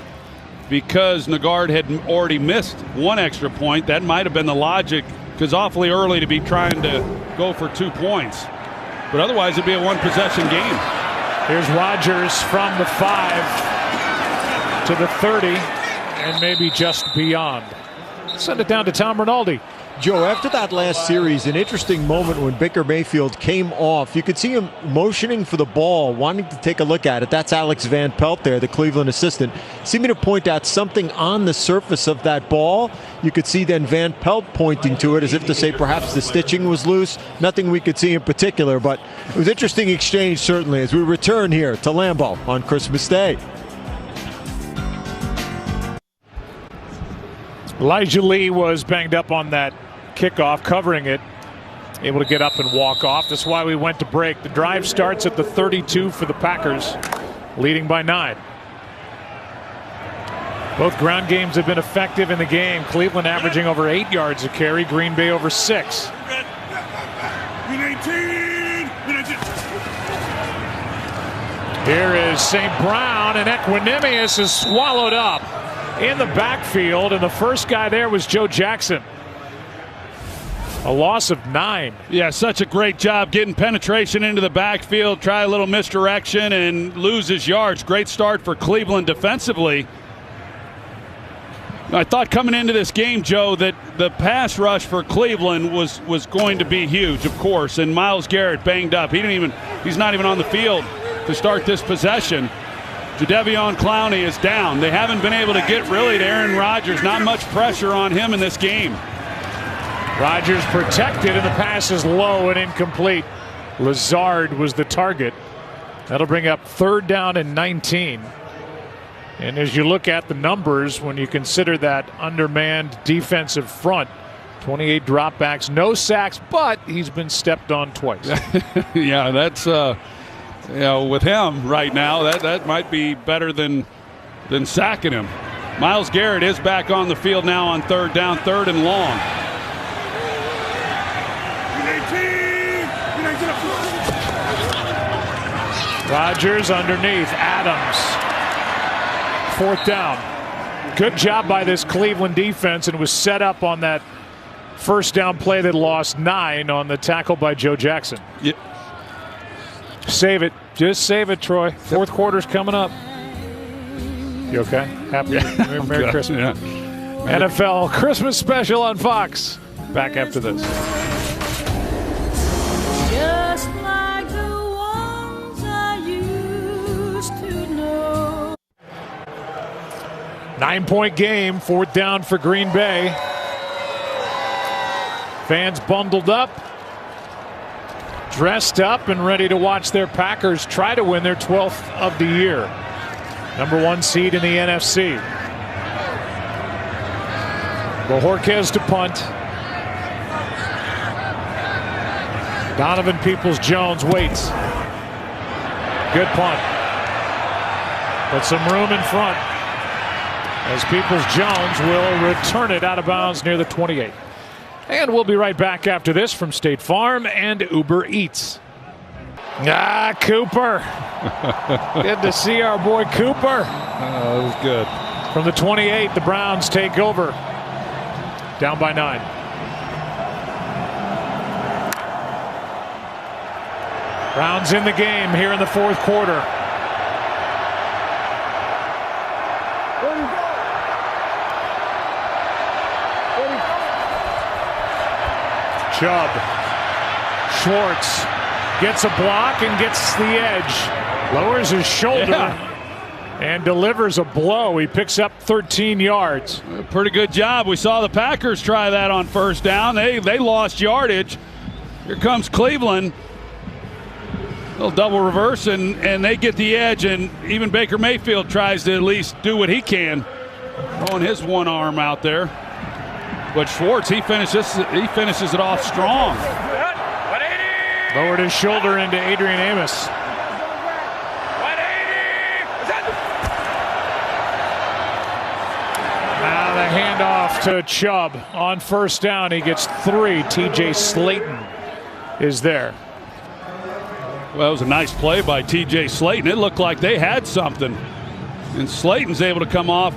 because Nagard had already missed 1 extra point, that might have been the logic, because awfully early to be trying to go for 2 points. But otherwise, it'd be a 1-possession game. Here's Rodgers from the 5 to the 30, and maybe just beyond. Send it down to Tom Rinaldi. Joe, after that last series, an interesting moment when Baker Mayfield came off. You could see him motioning for the ball, wanting to take a look at it. That's Alex Van Pelt there, the Cleveland assistant, seeming to point out something on the surface of that ball. You could see then Van Pelt pointing to it as if to say perhaps the stitching was loose. Nothing we could see in particular, but it was an interesting exchange certainly as we return here to Lambeau on Christmas Day. Elijah Lee was banged up on that kickoff, covering it, able to get up and walk off. That's why we went to break. The drive starts at the 32 for the Packers, leading by 9. Both ground games have been effective in the game. Cleveland averaging over 8 yards a carry, Green Bay over 6. Here is St. Brown, and Equanimous is swallowed up in the backfield, and the first guy there was Joe Jackson. A loss of 9. Yeah, such a great job getting penetration into the backfield, try a little misdirection, and loses yards. Great start for Cleveland defensively. I thought coming into this game, Joe, that the pass rush for Cleveland was going to be huge, of course, and Myles Garrett banged up. He's not even on the field to start this possession. Jadeveon Clowney is down. They haven't been able to get really to Aaron Rodgers. Not much pressure on him in this game. Rodgers protected, and the pass is low and incomplete. Lazard was the target. That'll bring up 3rd down and 19. And as you look at the numbers, when you consider that undermanned defensive front, 28 dropbacks, no sacks, but he's been stepped on twice. Yeah, that's with him right now, that might be better than sacking him. Myles Garrett is back on the field now on 3rd down, 3rd and long. Rodgers underneath. Adams. 4th down. Good job by this Cleveland defense, and was set up on that first down play that lost 9 on the tackle by Joe Jackson. Yep. Save it. Just save it, Troy. 4th quarter's coming up. You okay? Happy? Yeah. Merry Christmas. Yeah. NFL Christmas special on Fox. Back after this. Just like the ones I used to know. 9-point game, 4th down for Green Bay. Fans bundled up, dressed up, and ready to watch their Packers try to win their 12th of the year. Number 1 seed in the NFC. Bojorquez to punt. Donovan Peoples-Jones waits. Good punt. But some room in front, as Peoples-Jones will return it out of bounds near the 28. And we'll be right back after this from State Farm and Uber Eats. Cooper. Good to see our boy Cooper. That was good. From the 28, the Browns take over. Down by 9. Browns in the game here in the 4th quarter. Chubb. Schwartz gets a block and gets the edge. Lowers his shoulder and delivers a blow. He picks up 13 yards. Pretty good job. We saw the Packers try that on 1st down. They lost yardage. Here comes Cleveland. Little double reverse, and they get the edge, and even Baker Mayfield tries to at least do what he can, throwing his one arm out there. But Schwartz, he finishes it off strong. Lowered his shoulder into Adrian Amos. Now the handoff to Chubb on 1st down. He gets 3. TJ Slayton is there. Well, it was a nice play by TJ Slayton. It looked like they had something. And Slayton's able to come off.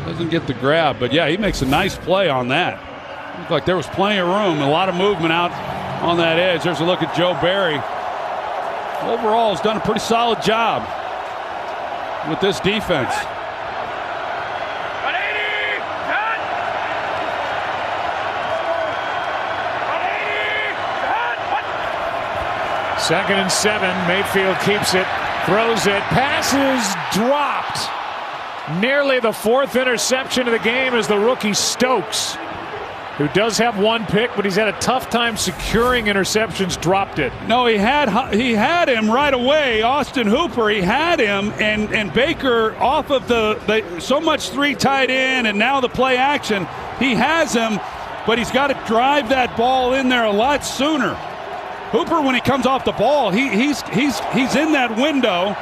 Doesn't get the grab, but yeah, he makes a nice play on that. Looked like there was plenty of room, a lot of movement out on that edge. There's a look at Joe Barry. Overall, has done a pretty solid job with this defense. Second and 7. Mayfield keeps it, throws it, passes dropped. Nearly the 4th interception of the game is the rookie Stokes, who does have 1 pick, but he's had a tough time securing interceptions. Dropped it. No, he had him right away. Austin Hooper, he had him, and Baker off of the so much 3 tight end, and now the play action. He has him, but he's got to drive that ball in there a lot sooner. Hooper, when he comes off the ball, he's in that window,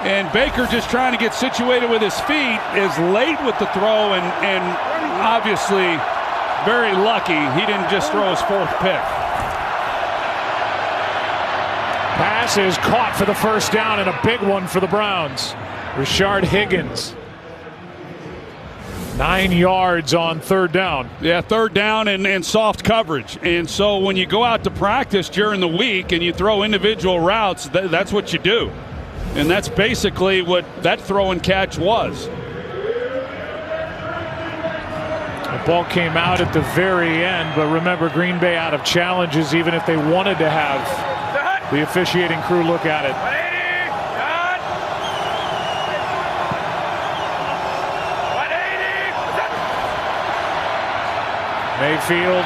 And Baker just trying to get situated with his feet is late with the throw and obviously very lucky he didn't just throw his 4th pick. Pass is caught for the first down and a big one for the Browns. Rashard Higgins. 9 yards on 3rd down. Yeah, 3rd down and soft coverage. And so when you go out to practice during the week and you throw individual routes, that's what you do. And that's basically what that throw and catch was. The ball came out at the very end, but remember, Green Bay out of challenges even if they wanted to have the officiating crew look at it. Mayfield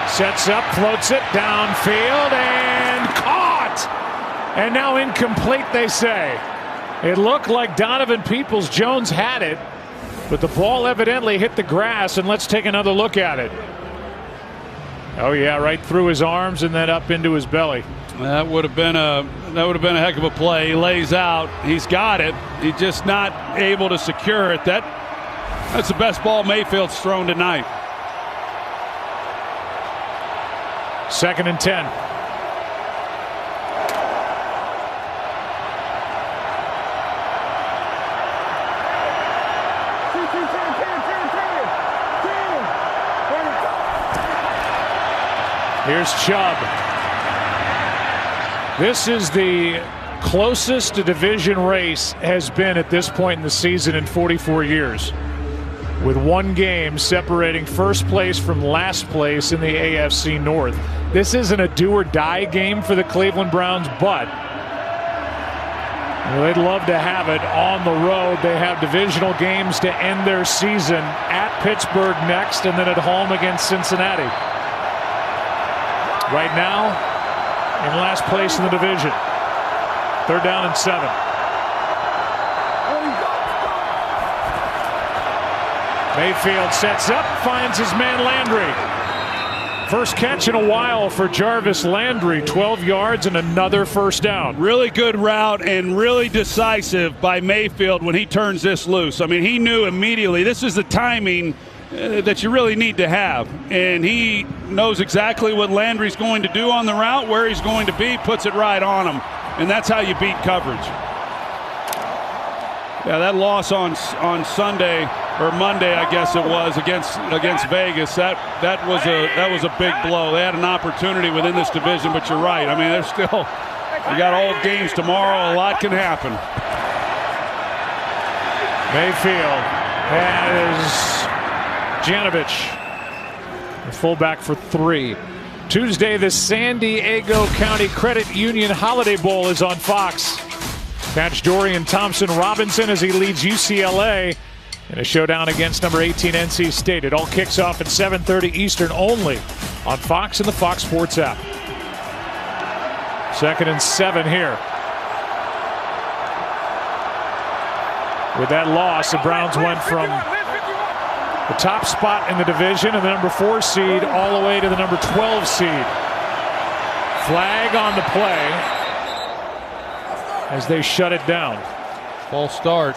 sets up, floats it downfield, and caught! And now incomplete, they say. It looked like Donovan Peoples-Jones had it, but the ball evidently hit the grass, and let's take another look at it. Oh yeah, right through his arms and then up into his belly. That would have been a heck of a play. He lays out, he's got it, he's just not able to secure it. That's the best ball Mayfield's thrown tonight. 2nd and 10. Here's Chubb. This is the closest a division race has been at this point in the season in 44 years. With 1 game separating first place from last place in the AFC North. This isn't a do-or-die game for the Cleveland Browns, but they'd love to have it on the road. They have divisional games to end their season at Pittsburgh next and then at home against Cincinnati. Right now, in last place in the division. 3rd down and 7. Mayfield sets up, finds his man Landry. First catch in a while for Jarvis Landry, 12 yards and another first down. Really good route and really decisive by Mayfield when he turns this loose. I mean, he knew immediately this is the timing that you really need to have. And he knows exactly what Landry's going to do on the route, where he's going to be, puts it right on him. And that's how you beat coverage. Yeah, that loss on Sunday or Monday, I guess it was, against Vegas. That was a big blow. They had an opportunity within this division, but you're right. I mean, we got all games tomorrow. A lot can happen. Mayfield has Janovich, the fullback for 3. Tuesday, the San Diego County Credit Union Holiday Bowl is on Fox. Catch Dorian Thompson-Robinson as he leads UCLA in a showdown against number 18 NC State. It all kicks off at 7:30 Eastern only on Fox and the Fox Sports app. 2nd and 7 here. With that loss, the Browns went from the top spot in the division and the number 4 seed all the way to the number 12 seed. Flag on the play as they shut it down. False start.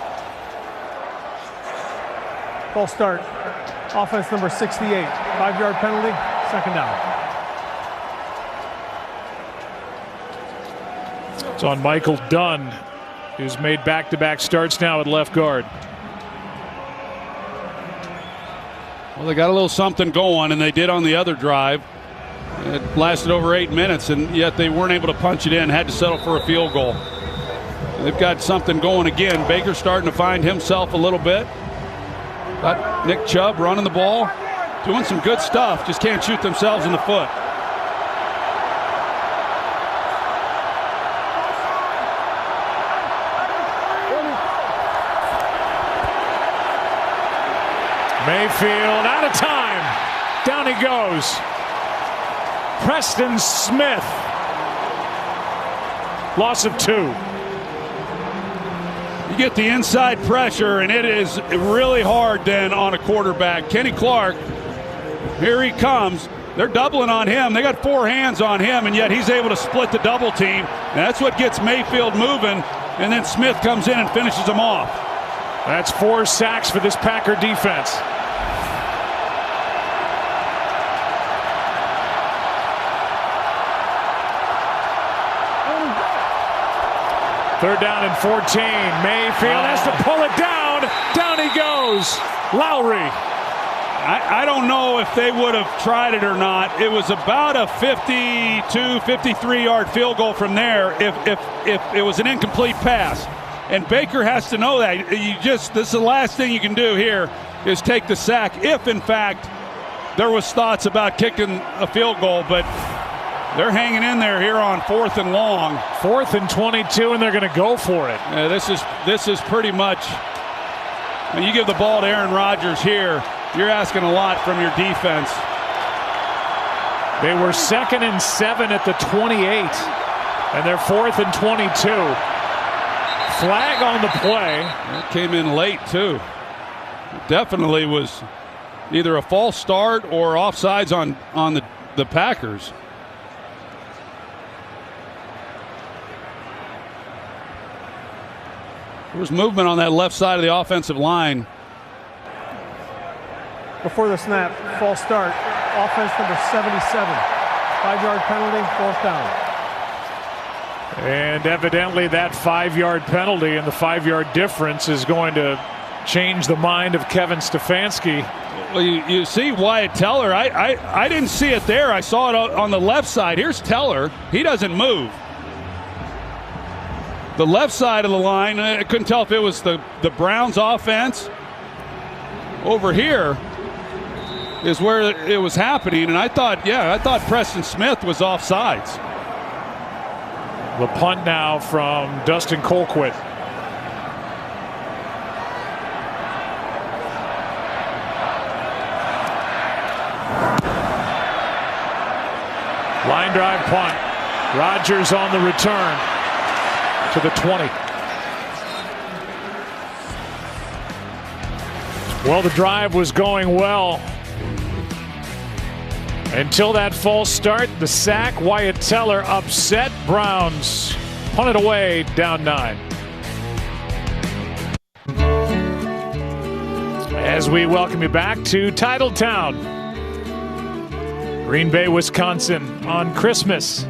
False start. Offense number 68. 5-yard penalty. 2nd down. It's on Michael Dunn, who's made back-to-back starts now at left guard. Well, they got a little something going, and they did on the other drive. It lasted over 8 minutes, and yet they weren't able to punch it in, had to settle for a field goal. They've got something going again. Baker's starting to find himself a little bit. Got Nick Chubb running the ball, doing some good stuff, just can't shoot themselves in the foot. Mayfield out of time. Down he goes. Preston Smith. Loss of 2. You get the inside pressure, and it is really hard then on a quarterback. Kenny Clark, here he comes. They're doubling on him. They got 4 hands on him, and yet he's able to split the double team. And that's what gets Mayfield moving. and then Smith comes in and finishes them off. That's 4 sacks for this Packer defense. Third down and 14. Mayfield has to pull it down. Down he goes. Lowry. I don't know if they would have tried it or not. It was about a 52, 53-yard field goal from there if it was an incomplete pass. And Baker has to know that. This is the last thing you can do here is take the sack if, in fact, there was thoughts about kicking a field goal. But they're hanging in there here on 4th and long. 4th and 22, and they're going to go for it. This is pretty much, when you give the ball to Aaron Rodgers here, you're asking a lot from your defense. They were 2nd and 7 at the 28, and they're 4th and 22. Flag on the play. It came in late, too. It definitely was either a false start or offsides on the Packers. There was movement on that left side of the offensive line. Before the snap, false start, offense number 77. 5-yard penalty, 4th down. And evidently that 5-yard penalty and the 5-yard difference is going to change the mind of Kevin Stefanski. Well, you see Wyatt Teller. I didn't see it there. I saw it on the left side. Here's Teller. He doesn't move. The left side of the line, I couldn't tell if it was the Browns offense. Over here is where it was happening, and I thought Preston Smith was offsides. The punt now from Dustin Colquitt. Line drive punt. Rodgers on the return to the 20. Well, the drive was going well until that false start, the sack. Wyatt Teller upset. Browns punt it away, down 9. As we welcome you back to Titletown, Green Bay, Wisconsin, on Christmas.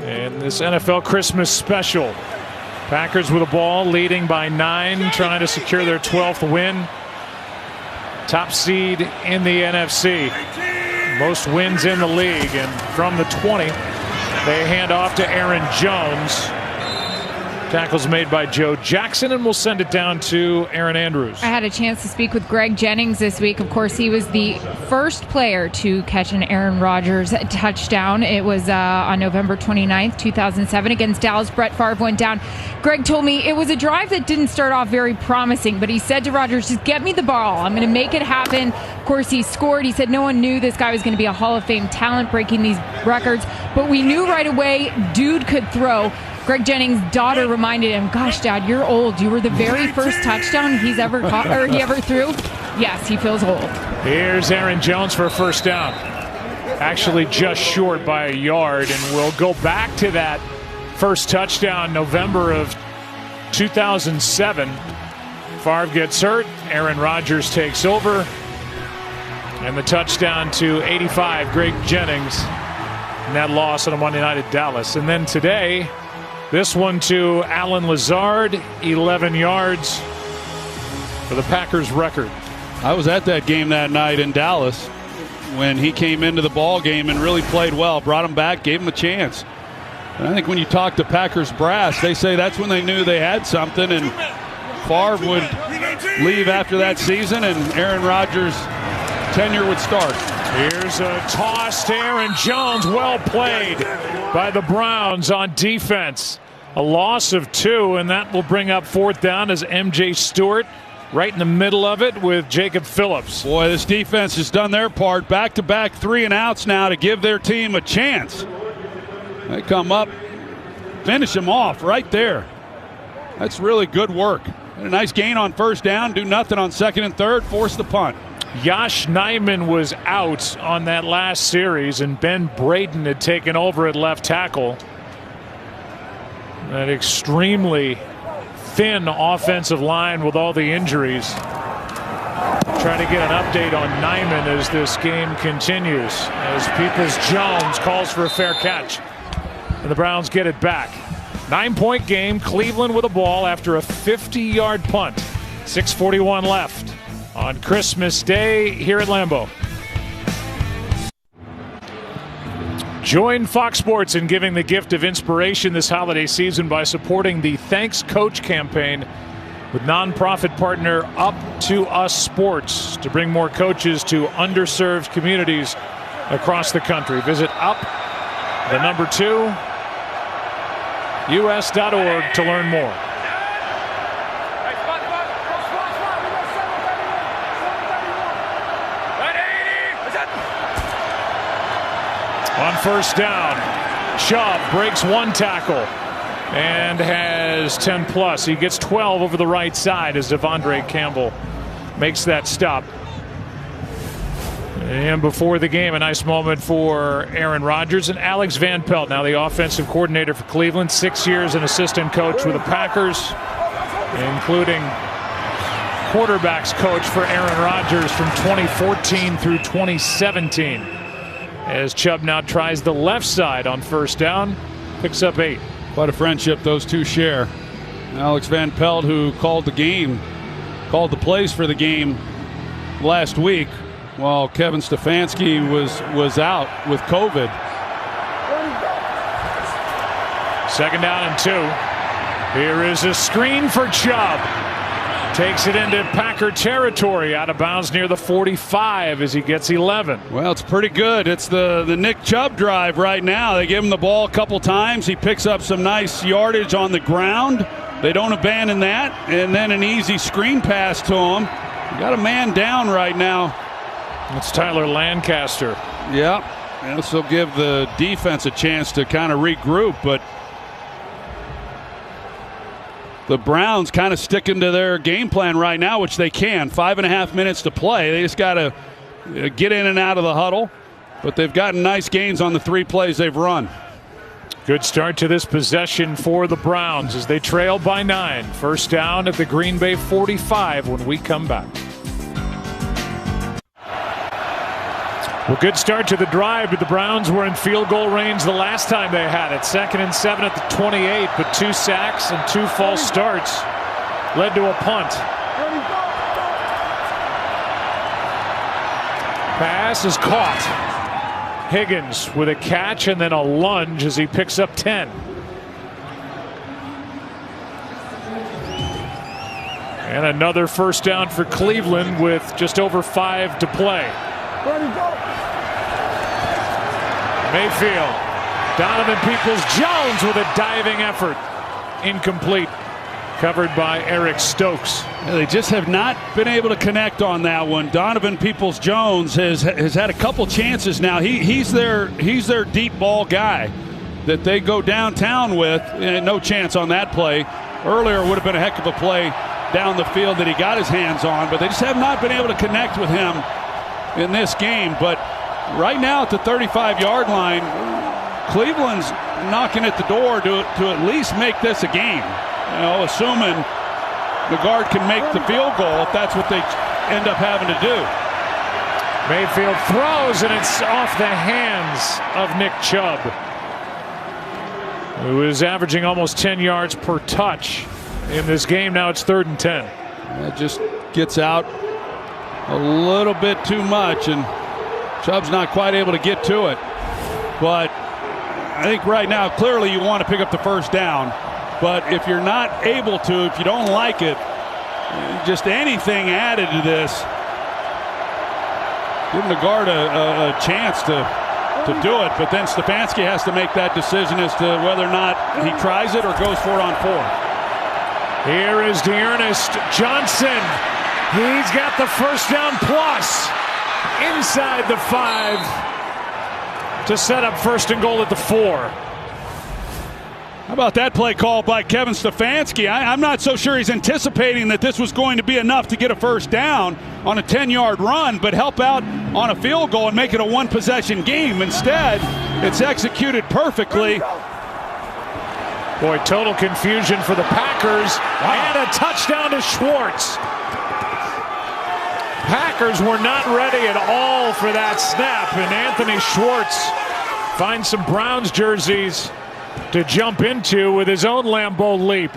And this NFL Christmas special. Packers with the ball, leading by 9, trying to secure their 12th win. Top seed in the NFC. Most wins in the league. And from the 20, they hand off to Aaron Jones. Tackles made by Joe Jackson, and we'll send it down to Aaron Andrews. I had a chance to speak with Greg Jennings this week. Of course, he was the first player to catch an Aaron Rodgers touchdown. It was on November 29th, 2007 against Dallas. Brett Favre went down. Greg told me it was a drive that didn't start off very promising, but he said to Rodgers, just get me the ball. I'm going to make it happen. Of course, he scored. He said no one knew this guy was going to be a Hall of Fame talent breaking these records, but we knew right away dude could throw. Greg Jennings' daughter reminded him, gosh, Dad, you're old. You were the very first touchdown he's ever caught, or he ever threw. Yes, he feels old. Here's Aaron Jones for a first down. Actually just short by a yard, and we'll go back to that first touchdown, November of 2007. Favre gets hurt. Aaron Rodgers takes over. And the touchdown to 85, Greg Jennings. And that loss on a Monday night at Dallas. And then today, this one to Alan Lazard, 11 yards for the Packers record. I was at that game that night in Dallas when he came into the ball game and really played well, brought him back, gave him a chance. And I think when you talk to Packers brass, they say that's when they knew they had something, and Favre would leave after that season and Aaron Rodgers' tenure would start. Here's a toss to Aaron Jones. Well played by the Browns on defense. A loss of 2, and that will bring up 4th down as MJ Stewart right in the middle of it with Jacob Phillips. Boy, this defense has done their part. Back-to-back 3-and-outs now to give their team a chance. They come up, finish them off right there. That's really good work. A nice gain on first down, do nothing on 2nd and 3rd, force the punt. Josh Nijman was out on that last series, and Ben Braden had taken over at left tackle. An extremely thin offensive line with all the injuries. Trying to get an update on Nyman as this game continues, as Peoples-Jones calls for a fair catch, and the Browns get it back. 9-point game, Cleveland with a ball after a 50-yard punt. 6:41 left on Christmas Day here at Lambeau. Join Fox Sports in giving the gift of inspiration this holiday season by supporting the Thanks Coach campaign with nonprofit partner Up to Us Sports to bring more coaches to underserved communities across the country. Visit up2us.org to learn more. On first down, Chubb breaks one tackle and has 10 plus. He gets 12 over the right side as Devondre Campbell makes that stop. And before the game, a nice moment for Aaron Rodgers and Alex Van Pelt, now the offensive coordinator for Cleveland, 6 years an assistant coach with the Packers, including quarterbacks coach for Aaron Rodgers from 2014 through 2017. As Chubb now tries the left side on first down, picks up 8. Quite a friendship those two share. Alex Van Pelt, who called the plays for the game last week, while Kevin Stefanski was out with COVID. Second down and 2. Here is a screen for Chubb. Takes it into Packer territory, out of bounds near the 45 as he gets 11. Well, it's pretty good. It's the Nick Chubb drive right now. They give him the ball a couple times. He picks up some nice yardage on the ground. They don't abandon that. And then an easy screen pass to him. Got a man down right now. It's Tyler Lancaster. Yeah. This will give the defense a chance to kind of regroup, but the Browns kind of sticking to their game plan right now, which they can. 5.5 minutes to play. They just got to get in and out of the huddle, but they've gotten nice gains on the 3 plays they've run. Good start to this possession for the Browns as they trail by 9. First down at the Green Bay 45 when we come back. Well, good start to the drive, but the Browns were in field goal range the last time they had it. 2nd and 7 at the 28, but 2 sacks and 2 false starts led to a punt. Pass is caught. Higgins with a catch and then a lunge as he picks up 10. And another first down for Cleveland with just over 5 to play. Mayfield, Donovan Peoples-Jones with a diving effort. Incomplete. Covered by Eric Stokes. They just have not been able to connect on that one. Donovan Peoples-Jones has had a couple chances now. He's their deep ball guy that they go downtown with. And no chance on that play. Earlier would have been a heck of a play down the field that he got his hands on, but they just have not been able to connect with him in this game. But right now at the 35-yard line, Cleveland's knocking at the door to at least make this a game. You know, assuming the guard can make the field goal, if that's what they end up having to do. Mayfield throws, and it's off the hands of Nick Chubb, who is averaging almost 10 yards per touch in this game. Now it's 3rd and 10. That just gets out a little bit too much, and Chubb's not quite able to get to it. But I think right now, clearly you want to pick up the first down. But if you're not able to, if you don't like it, just anything added to this, giving the guard a chance to do it. But then Stefanski has to make that decision as to whether or not he tries it or goes for it on 4. Here is Dearness Johnson. He's got the first down plus inside the 5 to set up 1st and goal at the 4. How about that play call by Kevin Stefanski? I'm not so sure he's anticipating that this was going to be enough to get a first down on a 10-yard run, but help out on a field goal and make it a 1-possession game. Instead, it's executed perfectly. Boy, total confusion for the Packers. And a touchdown to Schwartz. Packers were not ready at all for that snap, and Anthony Schwartz finds some Browns jerseys to jump into with his own Lambeau leap.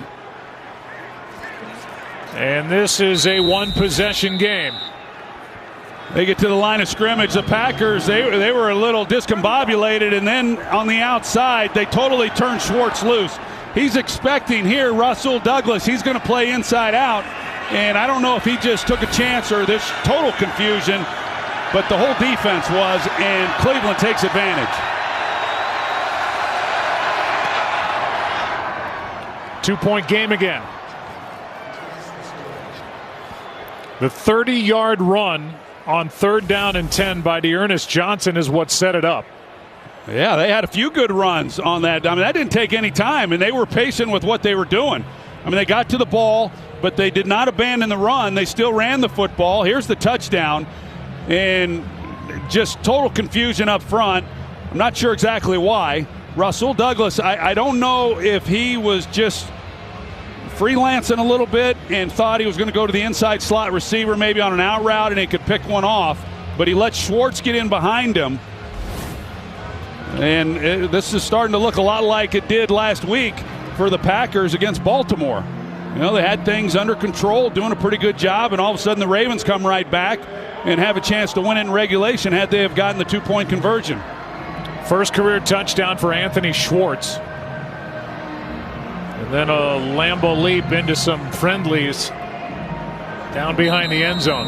And this is a one-possession game. They get to the line of scrimmage. The Packers, they were a little discombobulated, and then on the outside, they totally turned Schwartz loose. He's expecting here Rasul Douglas. He's going to play inside out, and I don't know if he just took a chance or there's total confusion, but the whole defense was, and Cleveland takes advantage. 2-point game again. The 30-yard run on 3rd down and 10 by Dearness Johnson is what set it up. Yeah, they had a few good runs on that. I mean, that didn't take any time, and they were patient with what they were doing. I mean, they got to the ball, but they did not abandon the run. They still ran the football. Here's the touchdown, and just total confusion up front. I'm not sure exactly why. Rasul Douglas, I don't know if he was just freelancing a little bit and thought he was going to go to the inside slot receiver maybe on an out route and he could pick one off, but he let Schwartz get in behind him. And this is starting to look a lot like it did last week for the Packers against Baltimore. You know, they had things under control, doing a pretty good job, and all of a sudden the Ravens come right back and have a chance to win it in regulation had they have gotten the 2-point conversion. First career touchdown for Anthony Schwartz. And then a Lambeau leap into some friendlies down behind the end zone.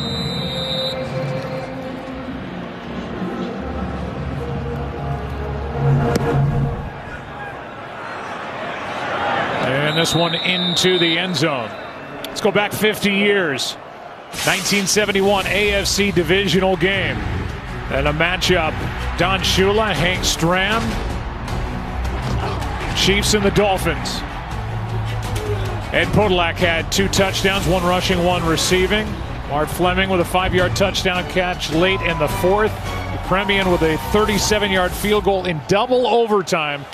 And this one into the end zone. Let's go back 50 years. 1971 AFC divisional game. And a matchup. Don Shula, Hank Stram. Chiefs and the Dolphins. Ed Podolak had 2 touchdowns, 1 rushing, 1 receiving. Art Fleming with a 5-yard touchdown catch late in the 4th. Premian with a 37-yard field goal in double overtime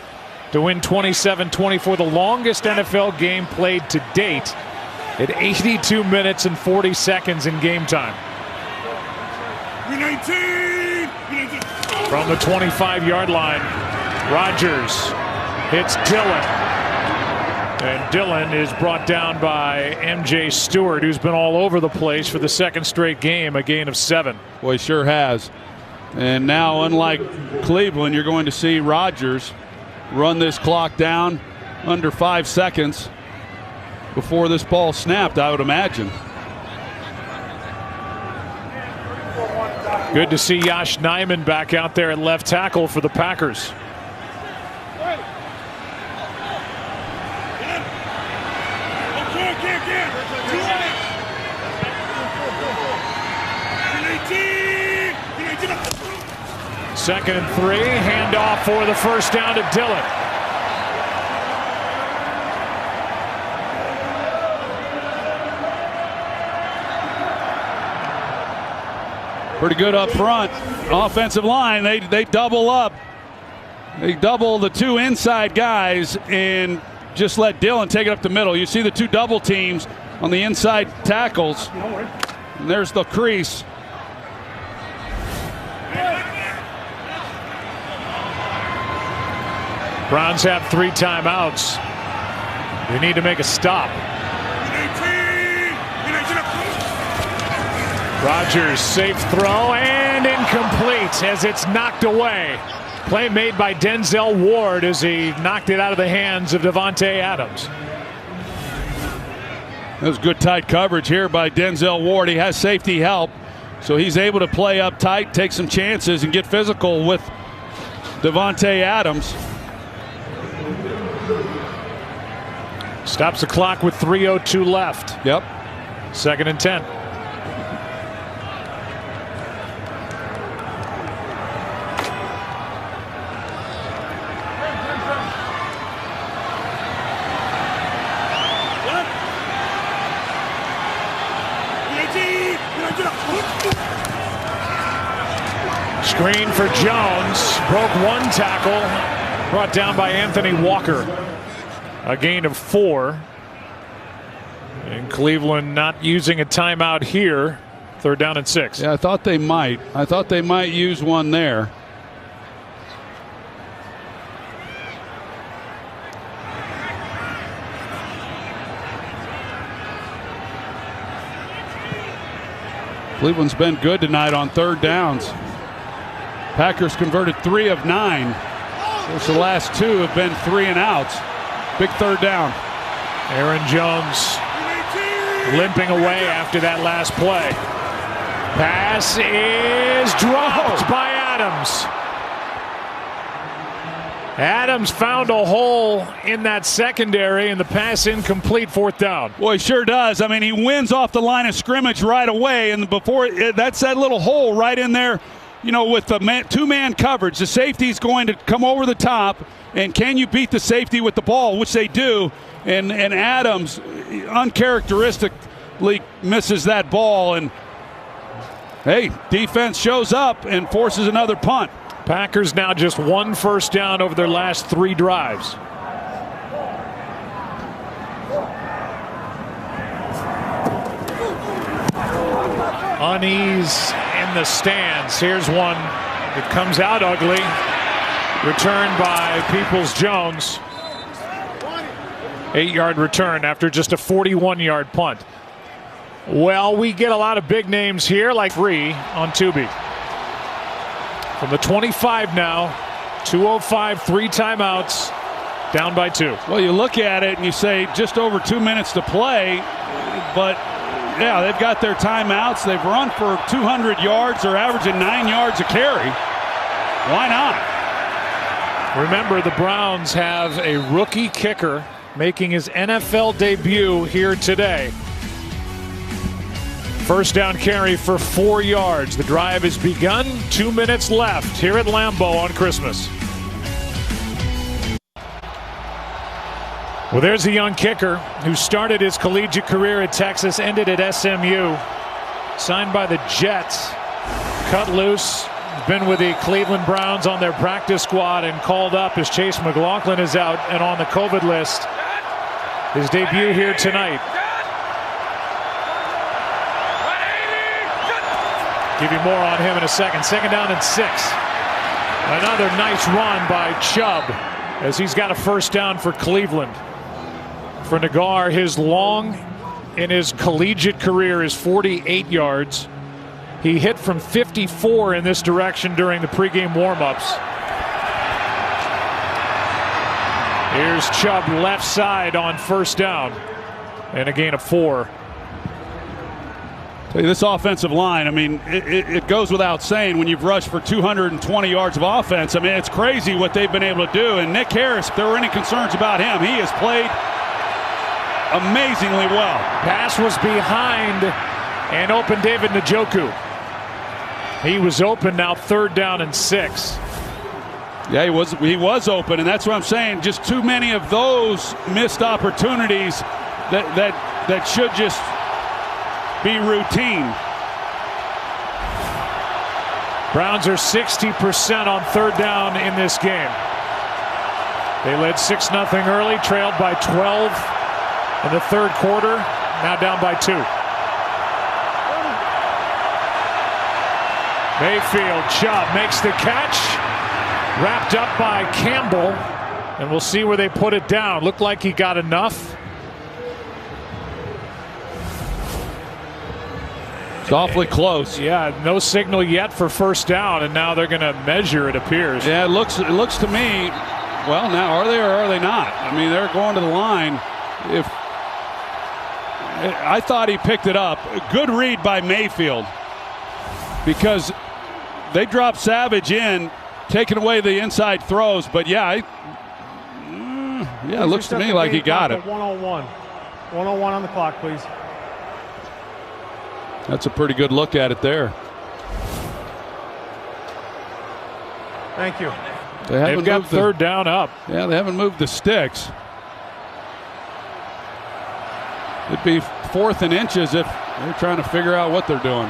to win 27-24, the longest NFL game played to date at 82 minutes and 40 seconds in game time. From the 25-yard line, Rodgers hits Dillon. And Dillon is brought down by M.J. Stewart, who's been all over the place for the 2nd straight game, a gain of 7. Well, he sure has. And now, unlike Cleveland, you're going to see Rodgers run this clock down under 5 seconds before this ball snapped, I would imagine. Good to see Yosh Nijman back out there at left tackle for the Packers. Second and 3, handoff for the first down to Dillon. Pretty good up front. Offensive line, they double up. They double the 2 inside guys and just let Dillon take it up the middle. You see the 2 double teams on the inside tackles. And there's the crease. Browns have 3 timeouts. They need to make a stop. Rodgers, safe throw and incomplete as it's knocked away. Play made by Denzel Ward as he knocked it out of the hands of Davante Adams. That was good tight coverage here by Denzel Ward. He has safety help, so he's able to play up tight, take some chances, and get physical with Davante Adams. Stops the clock with 3:02 left. Yep. 2nd and 10. Screen for Jones. Broke 1 tackle. Brought down by Anthony Walker. A gain of 4. And Cleveland not using a timeout here. 3rd down and 6. Yeah, I thought they might. I thought they might use one there. Cleveland's been good tonight on 3rd downs. Packers converted 3 of 9. Of course, the last 2 have been 3 and outs. Big 3rd down. Aaron Jones limping away after that last play. Pass is dropped by Adams. Adams found a hole in that secondary, and the pass incomplete. 4th down. Well, he sure does. I mean, he wins off the line of scrimmage right away, and that's that little hole right in there. You know, with the 2-man coverage, the safety's going to come over the top, and can you beat the safety with the ball, which they do, and Adams uncharacteristically misses that ball, and hey, defense shows up and forces another punt. Packers now just 1 first down over their last 3 drives. Unease in the stands. Here's one that comes out ugly. Returned by Peoples-Jones. 8-yard return after just a 41-yard punt. Well, we get a lot of big names here, like Ree on Tubi. From the 25 now, 2:05, 3 timeouts, down by 2. Well, you look at it and you say just over 2 minutes to play, but yeah, they've got their timeouts. They've run for 200 yards. They're averaging 9 yards a carry. Why not? Remember, the Browns have a rookie kicker making his NFL debut here today. First down carry for 4 yards. The drive has begun. 2 minutes left here at Lambeau on Christmas. Well, there's a young kicker who started his collegiate career at Texas, ended at SMU. Signed by the Jets. Cut loose. Been with the Cleveland Browns on their practice squad and called up as Chase McLaughlin is out and on the COVID list. His debut here tonight. Give you more on him in a second. 2nd down and 6. Another nice run by Chubb as he's got a first down for Cleveland. For Nagar, his long in his collegiate career is 48 yards. He hit from 54 in this direction during the pregame warmups. Here's Chubb left side on first down and a gain of 4. This offensive line, I mean, it goes without saying when you've rushed for 220 yards of offense. I mean, it's crazy what they've been able to do. And Nick Harris, if there were any concerns about him, he has played amazingly well. Pass was behind and open David Njoku. He was open, now 3rd down and 6. Yeah, he was open, and that's what I'm saying. Just too many of those missed opportunities that should just be routine. Browns are 60% on 3rd down in this game. They led 6-0 early, trailed by 12 in the 3rd quarter, now down by 2. Mayfield, Chubb makes the catch, wrapped up by Campbell, and we'll see where they put it down. Looked like he got enough. It's awfully close. Yeah, no signal yet for first down, and now they're going to measure, it appears. Yeah, it looks to me, well, now are they or are they not? I mean, they're going to the line. If I thought he picked it up. Good read by Mayfield, because they dropped Savage in, taking away the inside throws. But yeah, it looks to me like he got it. 101 on the clock, please. That's a pretty good look at it there. Thank you. They've got 3rd down up. Yeah, they haven't moved the sticks. It'd be 4th and inches if they're trying to figure out what they're doing.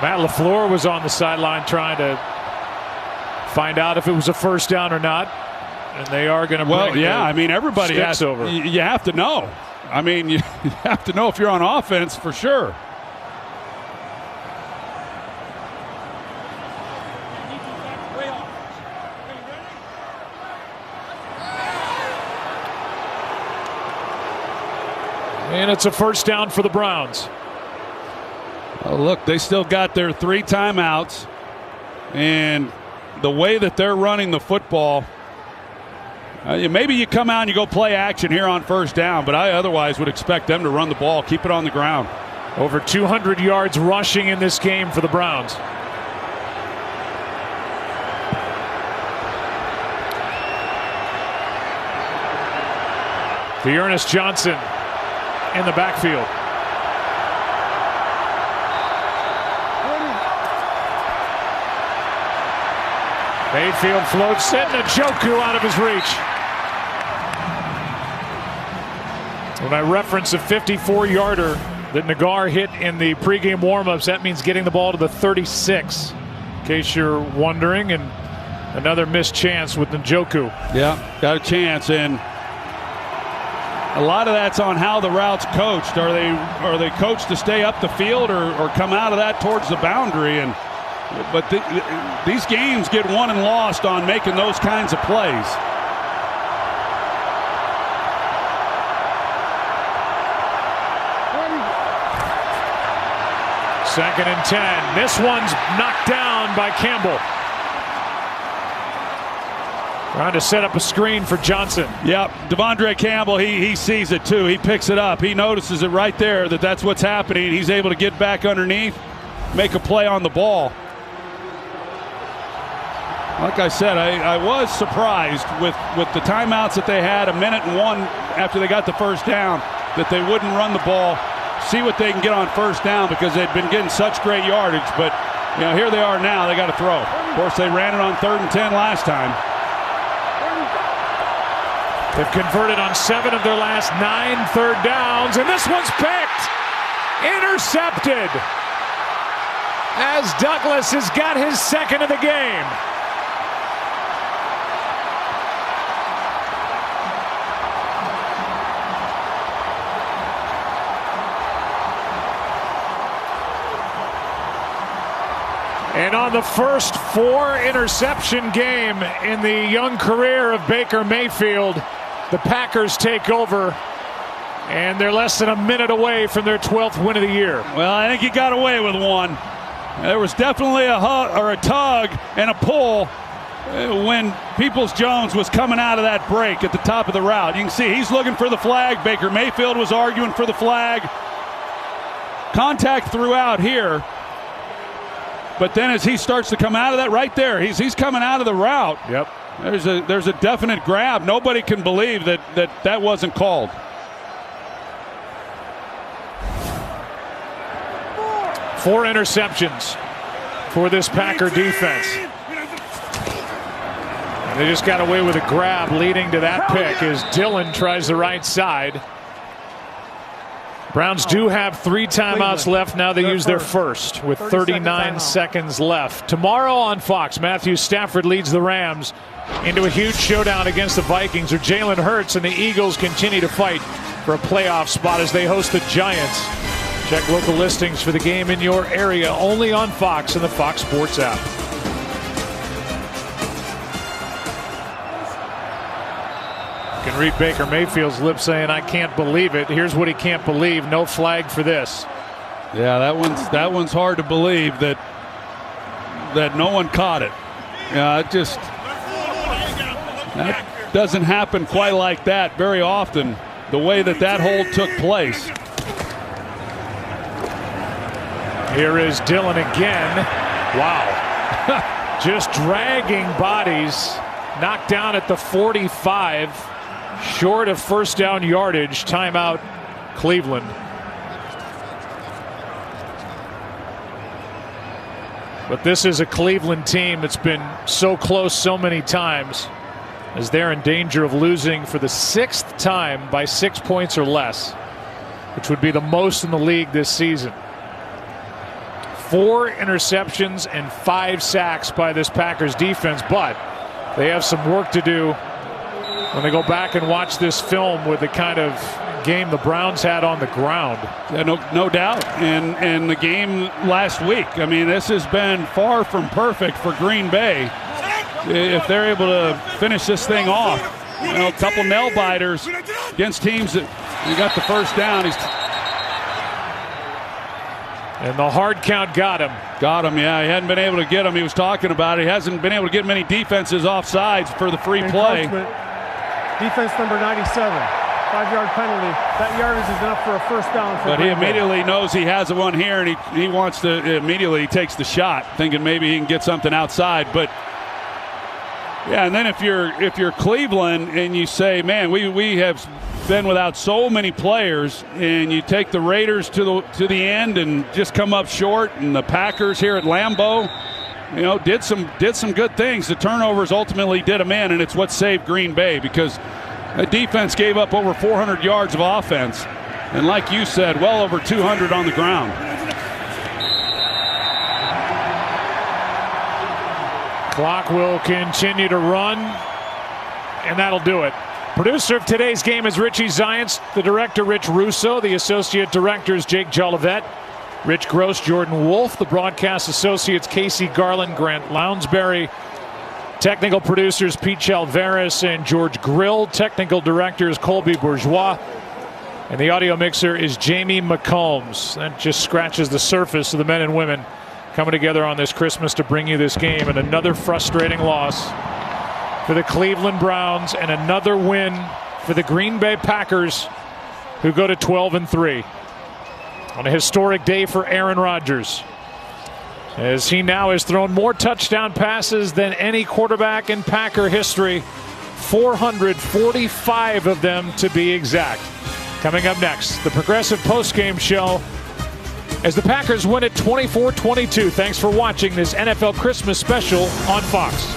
Matt LaFleur was on the sideline trying to find out if it was a first down or not. And they are going to bring I mean, everybody has over. You have to know. I mean, you have to know if you're on offense for sure. And it's a first down for the Browns. Oh, look, they still got their 3 timeouts. And the way that they're running the football, maybe you come out and you go play action here on first down, but I otherwise would expect them to run the ball, keep it on the ground. Over 200 yards rushing in this game for the Browns. Dearness Johnson in the backfield. Mayfield floats it, and Njoku out of his reach. When I reference a 54-yarder that Nagar hit in the pregame warmups, that means getting the ball to the 36, in case you're wondering. And another missed chance with Njoku. Yeah, got a chance, and a lot of that's on how the route's coached. Are they coached to stay up the field or come out of that towards the boundary? But these games get won and lost on making those kinds of plays. Second and 10. This one's knocked down by Campbell. Trying to set up a screen for Johnson. Yep, Devondre Campbell, he sees it too. He picks it up. He notices it right there that's what's happening. He's able to get back underneath, make a play on the ball. Like I said, I was surprised with the timeouts that they had, 1 minute and 1 after they got the first down, that they wouldn't run the ball, see what they can get on first down, because they'd been getting such great yardage. But here they are now. They got to throw. Of course, they ran it on 3rd and 10 last time. They've converted on 7 of their last 9 third downs, and this one's picked. Intercepted. As Douglas has got his second of the game. And on the first 4 interception game in the young career of Baker Mayfield, the Packers take over, and they're less than a minute away from their 12th win of the year. Well, I think he got away with one. There was definitely a tug and a pull when Peoples-Jones was coming out of that break at the top of the route. You can see he's looking for the flag. Baker Mayfield was arguing for the flag. Contact throughout here. But then as he starts to come out of that, right there, he's coming out of the route. Yep. There's a definite grab. Nobody can believe that wasn't called. Four interceptions for this Packer defense. They just got away with a grab leading to that pick as Dillon tries the right side. Browns do have 3 timeouts left. Now they use their first with 39 seconds left. Tomorrow on Fox, Matthew Stafford leads the Rams into a huge showdown against the Vikings, or Jalen Hurts and the Eagles continue to fight for a playoff spot as they host the Giants. Check local listings for the game in your area only on Fox and the Fox Sports app. You can read Baker Mayfield's lips saying, "I can't believe it." Here's what he can't believe: no flag for this. Yeah, that one's hard to believe that no one caught it. Yeah, that doesn't happen quite like that very often. The way that hold took place. Here is Dillon again. Wow. Just dragging bodies. Knocked down at the 45. Short of first down yardage. Timeout, Cleveland. But this is a Cleveland team that's been so close so many times, as they're in danger of losing for the 6th time by 6 points or less, which would be the most in the league this season. 4 interceptions and 5 sacks by this Packers defense, but they have some work to do when they go back and watch this film with the kind of game the Browns had on the ground. Yeah, no doubt. And the game last week, I mean, this has been far from perfect for Green Bay. If they're able to finish this thing off, you know, a couple nail biters against teams that you got the first down. And the hard count got him. Got him, yeah. He hadn't been able to get him. He was talking about it. He hasn't been able to get many defenses offsides for the free play. Defense number 97. 5-yard penalty. That yardage is enough for a first down. But he immediately knows he has one here, and he wants to immediately takes the shot, thinking maybe he can get something outside. But yeah, and then if you're Cleveland and you say, man, we have been without so many players, and you take the Raiders to the end and just come up short, and the Packers here at Lambeau, you know, did some good things. The turnovers ultimately did them in, and it's what saved Green Bay, because the defense gave up over 400 yards of offense, and like you said, well over 200 on the ground. Clock will continue to run, and that'll do it. Producer of today's game is Richie Zients, the director Rich Russo, the associate directors Jake Jolivet, Rich Gross, Jordan Wolf, the broadcast associates Casey Garland, Grant Lounsbury, technical producers Pete Chalveris and George Grill, technical directors Colby Bourgeois, and the audio mixer is Jamie McCombs. That just scratches the surface of the men and women coming together on this Christmas to bring you this game, and another frustrating loss for the Cleveland Browns, and another win for the Green Bay Packers, who go to 12-3 on a historic day for Aaron Rodgers, as he now has thrown more touchdown passes than any quarterback in Packer history, 445 of them to be exact. Coming up next, the Progressive postgame show as the Packers win at 24-22. Thanks for watching this NFL Christmas special on Fox.